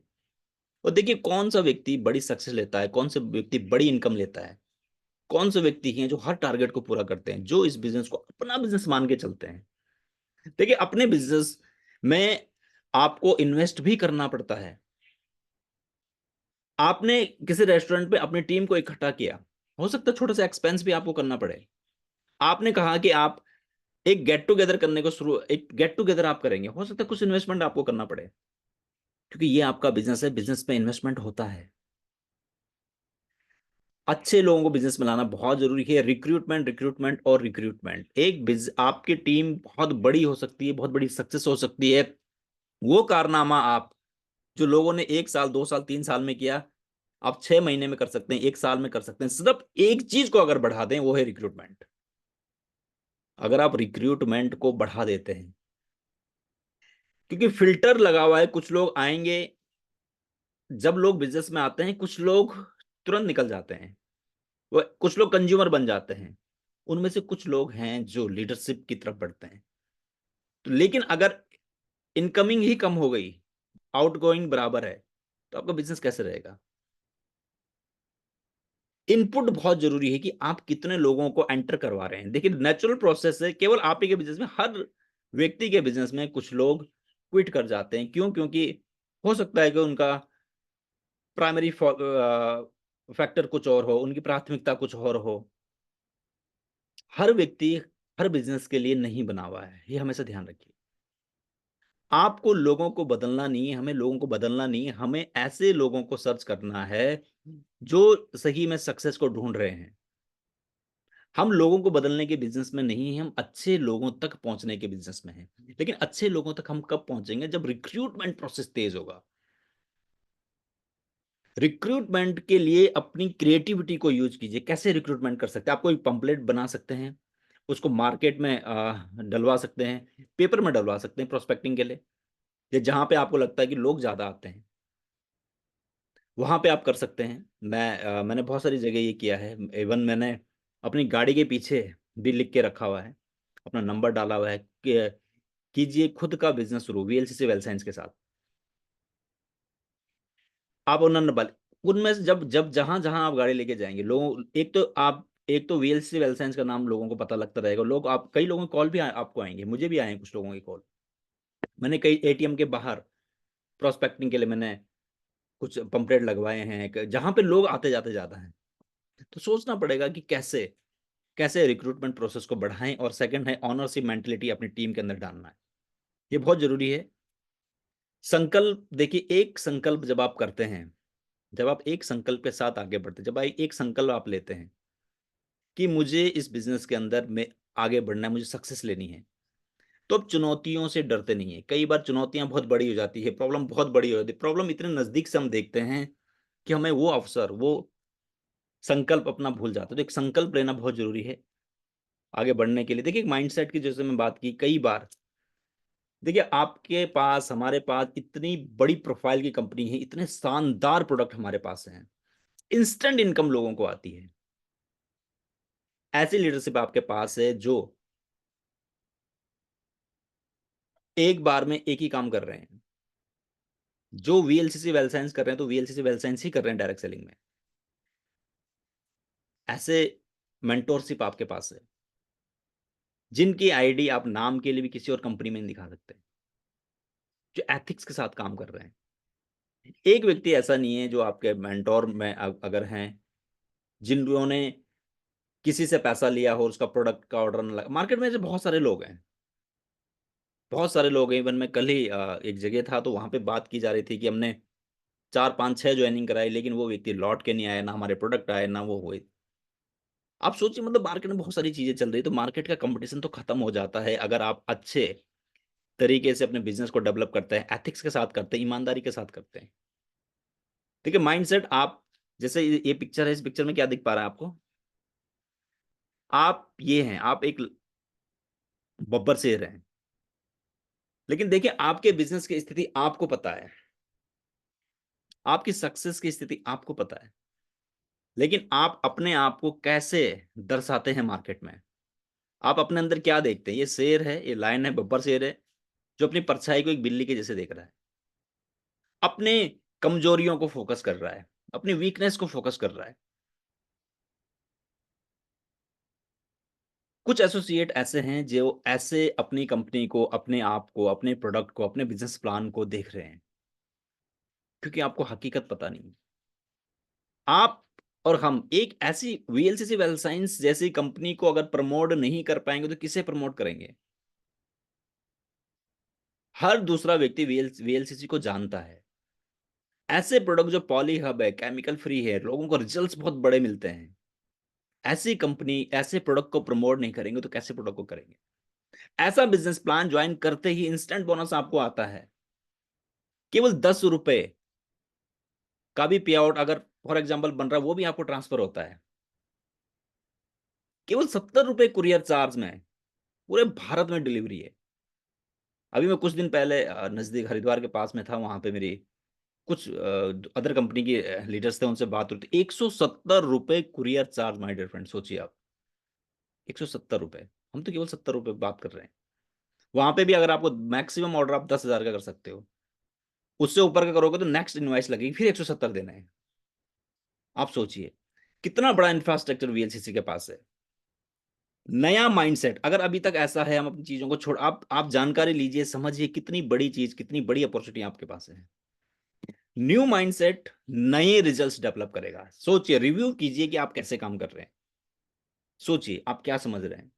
और देखिए, कौन सा व्यक्ति बड़ी सक्सेस लेता है, कौन सा व्यक्ति बड़ी इनकम लेता है, कौन से व्यक्ति हैं जो हर टारगेट को पूरा करते हैं, जो इस बिजनेस को अपना बिजनेस मान के चलते हैं। देखिए, अपने बिजनेस में आपको इन्वेस्ट भी करना पड़ता है। आपने किसी रेस्टोरेंट पे अपनी टीम को इकट्ठा किया, हो सकता है छोटा सा एक्सपेंस भी आपको करना पड़े। आपने कहा कि आप एक गेट टुगेदर आप करेंगे, हो सकता है कुछ इन्वेस्टमेंट आपको करना पड़े, क्योंकि ये आपका बिजनेस है, बिजनेस में इन्वेस्टमेंट होता है। अच्छे लोगों को बिजनेस में लाना बहुत जरूरी है। रिक्रूटमेंट, रिक्रूटमेंट और रिक्रूटमेंट। आपकी टीम बहुत बड़ी हो सकती है, बहुत बड़ी सक्सेस हो सकती है। वो कारनामा आप जो लोगों ने 1 साल, 2 साल, 3 साल में किया, आप 6 महीने में कर सकते हैं, 1 साल में कर सकते हैं। सिर्फ एक चीज को अगर बढ़ा दें, वो है रिक्रूटमेंट। अगर आप रिक्रूटमेंट को बढ़ा देते हैं, क्योंकि फिल्टर लगा हुआ है, कुछ लोग आएंगे, जब लोग बिजनेस में आते हैं कुछ लोग तुरंत निकल जाते हैं, वो कुछ लोग कंज्यूमर बन जाते हैं, उनमें से कुछ लोग हैं जो लीडरशिप की तरफ बढ़ते हैं। तो लेकिन अगर इनकमिंग ही कम हो गई, आउटगोइंग बराबर है, तो आपका बिजनेस कैसे रहेगा? इनपुट बहुत जरूरी है कि आप कितने लोगों को एंटर करवा रहे हैं। देखिए, नेचुरल प्रोसेस है, केवल आप ही के बिजनेस में, हर व्यक्ति के बिजनेस में कुछ लोग क्विट कर जाते हैं। क्यों? क्योंकि हो सकता है कि उनका प्राइमरी फैक्टर कुछ और हो, उनकी प्राथमिकता कुछ और हो। हर व्यक्ति हर बिजनेस के लिए नहीं बना हुआ है, ये हमेशा ध्यान रखिए। आपको लोगों को बदलना नहीं है, हमें लोगों को बदलना नहीं है, हमें ऐसे लोगों को सर्च करना है जो सही में सक्सेस को ढूंढ रहे हैं। हम लोगों को बदलने के बिजनेस में नहीं है, हम अच्छे लोगों तक पहुंचने के बिजनेस में हैं। लेकिन अच्छे लोगों तक हम कब पहुंचेंगे? जब रिक्रूटमेंट प्रोसेस तेज होगा। रिक्रूटमेंट के लिए अपनी क्रिएटिविटी को यूज कीजिए। कैसे रिक्रूटमेंट कर सकते हैं? आपको एक पंपलेट बना सकते हैं, उसको मार्केट में डलवा सकते हैं, पेपर में डलवा सकते हैं प्रोस्पेक्टिंग के लिए, या जहां पे आपको लगता है कि लोग ज्यादा आते हैं, वहां पे आप कर सकते हैं। मैंने बहुत सारी जगह ये किया है। इवन मैंने अपनी गाड़ी के पीछे भी लिख के रखा हुआ है, अपना नंबर डाला हुआ है कि कीजिए खुद का बिजनेस शुरू वीएलसीसी वेल साइंस के साथ। आप उन्होंने बल उनमें से जब जब जहां जहां आप गाड़ी लेके जाएंगे, लोगों एक तो वीएलसीसी वेल साइंस का नाम लोगों को पता लगता रहेगा। लोग आप कई लोगों के कॉल भी आपको आएंगे, मुझे भी आए हैं कुछ लोगों के कॉल। मैंने कई एटीएम के बाहर प्रोस्पेक्टिंग के लिए मैंने कुछ पंपलेट लगवाए हैं, जहां पे लोग आते जाते ज्यादा हैं। तो सोचना पड़ेगा कि कैसे कैसे रिक्रूटमेंट प्रोसेस को बढ़ाएं। और सेकंड है, ऑनरशिप मेंटेलिटी अपनी टीम के अंदर डालना है। ये बहुत जरूरी है। संकल्प, देखिए, एक संकल्प जब आप करते हैं, जब आप एक संकल्प के साथ आगे बढ़ते हैं, जब एक संकल्प आप लेते हैं, कि मुझे इस बिजनेस के अंदर में आगे बढ़ना है, मुझे सक्सेस लेनी है, तो अब चुनौतियों से डरते नहीं है। कई बार चुनौतियां बहुत बड़ी हो जाती है, प्रॉब्लम बहुत बड़ी हो जाती है, प्रॉब्लम इतने नजदीक से हम देखते हैं कि हमें वो अवसर, वो संकल्प अपना भूल जाते हैं। तो एक संकल्प लेना बहुत जरूरी है आगे बढ़ने के लिए। देखिए, माइंडसेट की जैसे मैं बात की, कई बार देखिए आपके पास, हमारे पास इतनी बड़ी प्रोफाइल की कंपनी है, इतने शानदार प्रोडक्ट हमारे पास हैं, इंस्टेंट इनकम लोगों को आती है। ऐसी लीडरशिप आपके पास है जो एक बार में एक ही काम कर रहे हैं। जो वीएलसीसी वेल साइंस कर रहे हैं, तो वीएलसीसी वेल साइंस ही कर रहे हैं डायरेक्ट सेलिंग में। ऐसे मेंटोरशिप आपके पास है, जिनकी आईडी आप नाम के लिए भी किसी और कंपनी में नहीं दिखा सकते, जो एथिक्स के साथ काम कर रहे हैं। एक व्यक्ति ऐसा नहीं है जो आपके मेंटोर में अगर हैं, जिन्होंने किसी से पैसा लिया हो, उसका प्रोडक्ट का ऑर्डर न लगा। मार्केट में ऐसे बहुत सारे लोग हैं, बहुत सारे लोग हैं। इवन मैं कल ही एक जगह था, तो वहां पे बात की जा रही थी कि हमने 4 5 6 ज्वाइनिंग कराई, लेकिन वो व्यक्ति लौट के नहीं आया, ना हमारे प्रोडक्ट आए, ना वो हुए। आप सोचिए, मतलब मार्केट में बहुत सारी चीजें चल रही है, तो मार्केट का कंपटीशन तो खत्म हो जाता है अगर आप अच्छे तरीके से अपने बिजनेस को डेवलप करते हैं, एथिक्स के साथ करते हैं, ईमानदारी के साथ करते हैं। देखिए, माइंडसेट आप, जैसे ये पिक्चर है, इस पिक्चर में क्या दिख पा रहा है आपको? आप ये हैं, आप एक बब्बर शेर हैं। लेकिन देखिए, आपके बिजनेस की स्थिति आपको पता है, आपकी सक्सेस की स्थिति आपको पता है, लेकिन आप अपने आप को कैसे दर्शाते हैं मार्केट में? आप अपने अंदर क्या देखते हैं? ये शेर है, ये लायन है, बब्बर शेर है, जो अपनी परछाई को एक बिल्ली के जैसे देख रहा है, अपने कमजोरियों को फोकस कर रहा है, अपनी वीकनेस को फोकस कर रहा है। कुछ एसोसिएट ऐसे हैं जो ऐसे अपनी कंपनी को, अपने आप को, अपने प्रोडक्ट को, अपने बिजनेस प्लान को देख रहे हैं, क्योंकि आपको हकीकत पता नहीं। आप और हम एक ऐसी वीएलसीसी वेल साइंस जैसी कंपनी को अगर प्रमोट नहीं कर पाएंगे, तो किसे प्रमोट करेंगे? हर दूसरा व्यक्ति वीएलसीसी को जानता है। ऐसे प्रोडक्ट जो पॉली हब है, केमिकल फ्री है, लोगों को रिजल्ट्स बहुत बड़े मिलते हैं, ऐसी कंपनी ऐसे प्रोडक्ट को प्रमोट नहीं करेंगे तो कैसे प्रोडक्ट को करेंगे? ऐसा बिजनेस प्लान ज्वाइन करते ही इंस्टेंट बोनस आपको आता है। केवल 10 रुपए का भी पे आउट अगर फॉर एग्जाम्पल बन रहा है, वो भी आपको ट्रांसफर होता है। केवल 70 रुपए कुरियर चार्ज में पूरे भारत में डिलीवरी है। अभी मैं कुछ दिन पहले नजदीक हरिद्वार के पास में था, वहां पे मेरी कुछ अदर कंपनी के लीडर्स थे, उनसे बात हुई थी। 170 रुपए courier charge, my dear friend, सोचिए आप, 170 रुपए। हम तो केवल 70 रुपए बात कर रहे हैं। वहां पे भी अगर आपको मैक्सिमम ऑर्डर आप 10,000 का कर सकते हो, उससे ऊपर का करोगे तो नेक्स्ट इनवाइस लगेगी, फिर 170 देना है। आप सोचिए कितना बड़ा इंफ्रास्ट्रक्चर वीएलसीसी के पास है। नया माइंडसेट अगर अभी तक ऐसा है, हम अपनी चीजों को छोड़, आप जानकारी लीजिए, समझिए कितनी बड़ी चीज, कितनी बड़ी अपॉर्चुनिटी आपके पास है। न्यू माइंडसेट नए रिजल्ट्स डेवलप करेगा। सोचिए, रिव्यू कीजिए कि आप कैसे काम कर रहे हैं, सोचिए आप क्या समझ रहे हैं।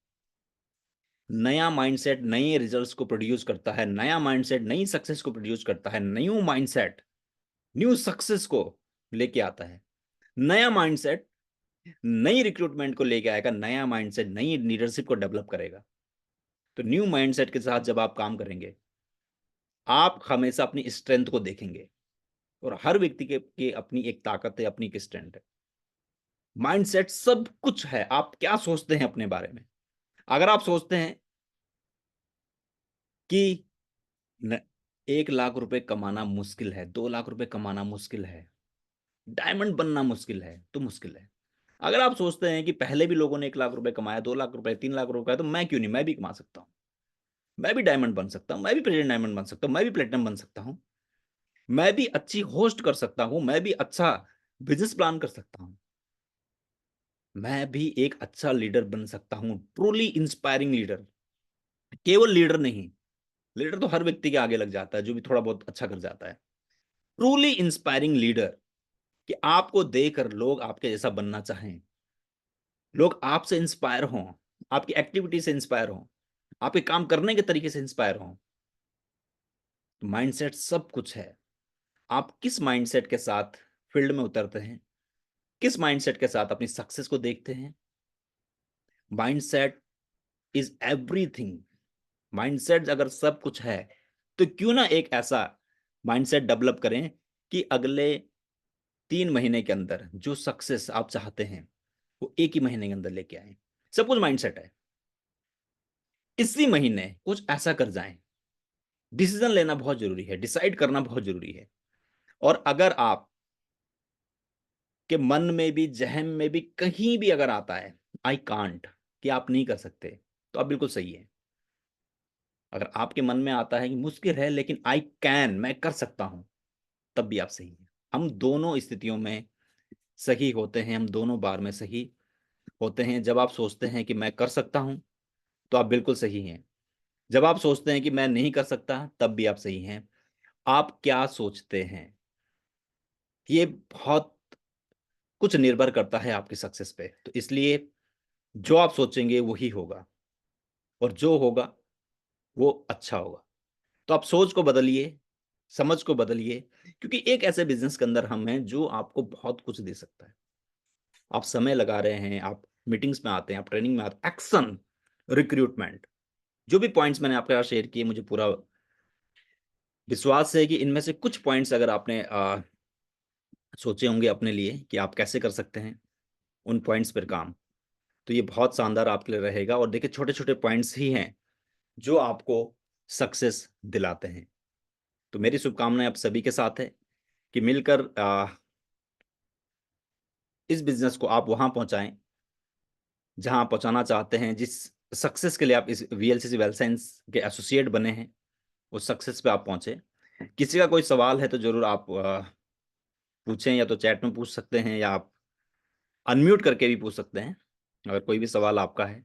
नया माइंडसेट नए रिजल्ट्स को प्रोड्यूस करता है, नया माइंडसेट नई सक्सेस को प्रोड्यूस करता है, न्यू माइंडसेट न्यू सक्सेस को लेके आता है। नया माइंडसेट नई रिक्रूटमेंट को लेके आएगा, नया माइंडसेट नई लीडरशिप को डेवलप करेगा। तो न्यू माइंडसेट के साथ जब आप काम करेंगे, आप हमेशा अपनी स्ट्रेंथ को देखेंगे, और हर व्यक्ति के अपनी एक ताकत है, अपनी एक स्ट्रेंथ है। माइंडसेट सब कुछ है, आप क्या सोचते हैं अपने बारे में। अगर आप सोचते हैं कि 1 लाख रुपए कमाना मुश्किल है, 2 लाख रुपए कमाना मुश्किल है, डायमंड बनना मुश्किल है, तो मुश्किल है। अगर आप सोचते हैं कि पहले भी लोगों ने 1 लाख रुपए कमाया, 2 लाख रुपए, 3 लाख रुपए, तो मैं क्यों नहीं, मैं भी कमा सकता हूं, मैं भी डायमंड बन सकता हूं, मैं भी प्रेसिडेंट डायमंड बन सकता हूं, मैं भी प्लेटिनम बन सकता हूं, मैं भी अच्छी होस्ट कर सकता हूं, मैं भी अच्छा बिजनेस प्लान कर सकता हूं, मैं भी एक अच्छा लीडर बन सकता हूं, ट्रूली इंस्पायरिंग लीडर। केवल लीडर नहीं, लीडर तो हर व्यक्ति के आगे लग जाता है जो भी थोड़ा बहुत अच्छा कर जाता है। ट्रूली इंस्पायरिंग लीडर, कि आपको देखकर लोग आपके जैसा बनना चाहें, लोग आपसे इंस्पायर हों, आपकी एक्टिविटी से इंस्पायर हों, आपके काम करने के तरीके से इंस्पायर हों। माइंडसेट सब कुछ है। आप किस माइंडसेट के साथ फील्ड में उतरते हैं, किस माइंडसेट के साथ अपनी सक्सेस को देखते हैं, माइंडसेट इज एवरीथिंग। माइंडसेट अगर सब कुछ है, तो क्यों ना एक ऐसा माइंडसेट डेवलप करें कि अगले 3 महीने के अंदर जो सक्सेस आप चाहते हैं वो एक ही महीने के अंदर लेके आए। सब कुछ माइंडसेट है। इसी महीने कुछ ऐसा कर जाएं। डिसीजन लेना बहुत जरूरी है, डिसाइड करना बहुत जरूरी है। और अगर आप के मन में भी, जहन में भी, कहीं भी अगर आता है आई कांट, कि आप नहीं कर सकते, तो आप बिल्कुल सही है। अगर आपके मन में आता है कि मुश्किल है लेकिन आई कैन, मैं कर सकता हूं, तब भी आप सही हैं। हम दोनों स्थितियों में सही होते हैं, हम दोनों बार में सही होते हैं। जब आप सोचते हैं कि मैं कर सकता हूं, तो आप बिल्कुल सही हैं। जब आप सोचते हैं कि मैं नहीं कर सकता, तब भी आप सही हैं। आप क्या सोचते हैं, ये बहुत कुछ निर्भर करता है आपकी सक्सेस पे। तो इसलिए जो आप सोचेंगे वही होगा, और जो होगा वो अच्छा होगा। तो आप सोच को बदलिए, समझ को बदलिए, क्योंकि एक ऐसे बिजनेस के अंदर हम हैं जो आपको बहुत कुछ दे सकता है। आप समय लगा रहे हैं, आप मीटिंग्स में आते हैं, आप ट्रेनिंग में आते हैं, एक्शन, रिक्रूटमेंट, जो भी पॉइंट्स मैंने आपके साथ शेयर किए, मुझे पूरा विश्वास है कि इनमें से कुछ पॉइंट्स अगर आपने सोचे होंगे अपने लिए कि आप कैसे कर सकते हैं उन पॉइंट्स पर काम, तो ये बहुत शानदार आपके लिए रहेगा। और देखिए, छोटे छोटे पॉइंट्स ही हैं जो आपको सक्सेस दिलाते हैं। तो मेरी शुभकामनाएं आप सभी के साथ है कि मिलकर इस बिजनेस को आप वहां पहुंचाएं जहां आप पहुंचाना चाहते हैं। जिस सक्सेस के लिए आप इस वीएलसीसी वेल साइंस के एसोसिएट बने हैं, उस सक्सेस पे आप पहुंचे। किसी का कोई सवाल है तो जरूर आप पूछें, या तो चैट में पूछ सकते हैं, या आप अनम्यूट करके भी पूछ सकते हैं अगर कोई भी सवाल आपका है।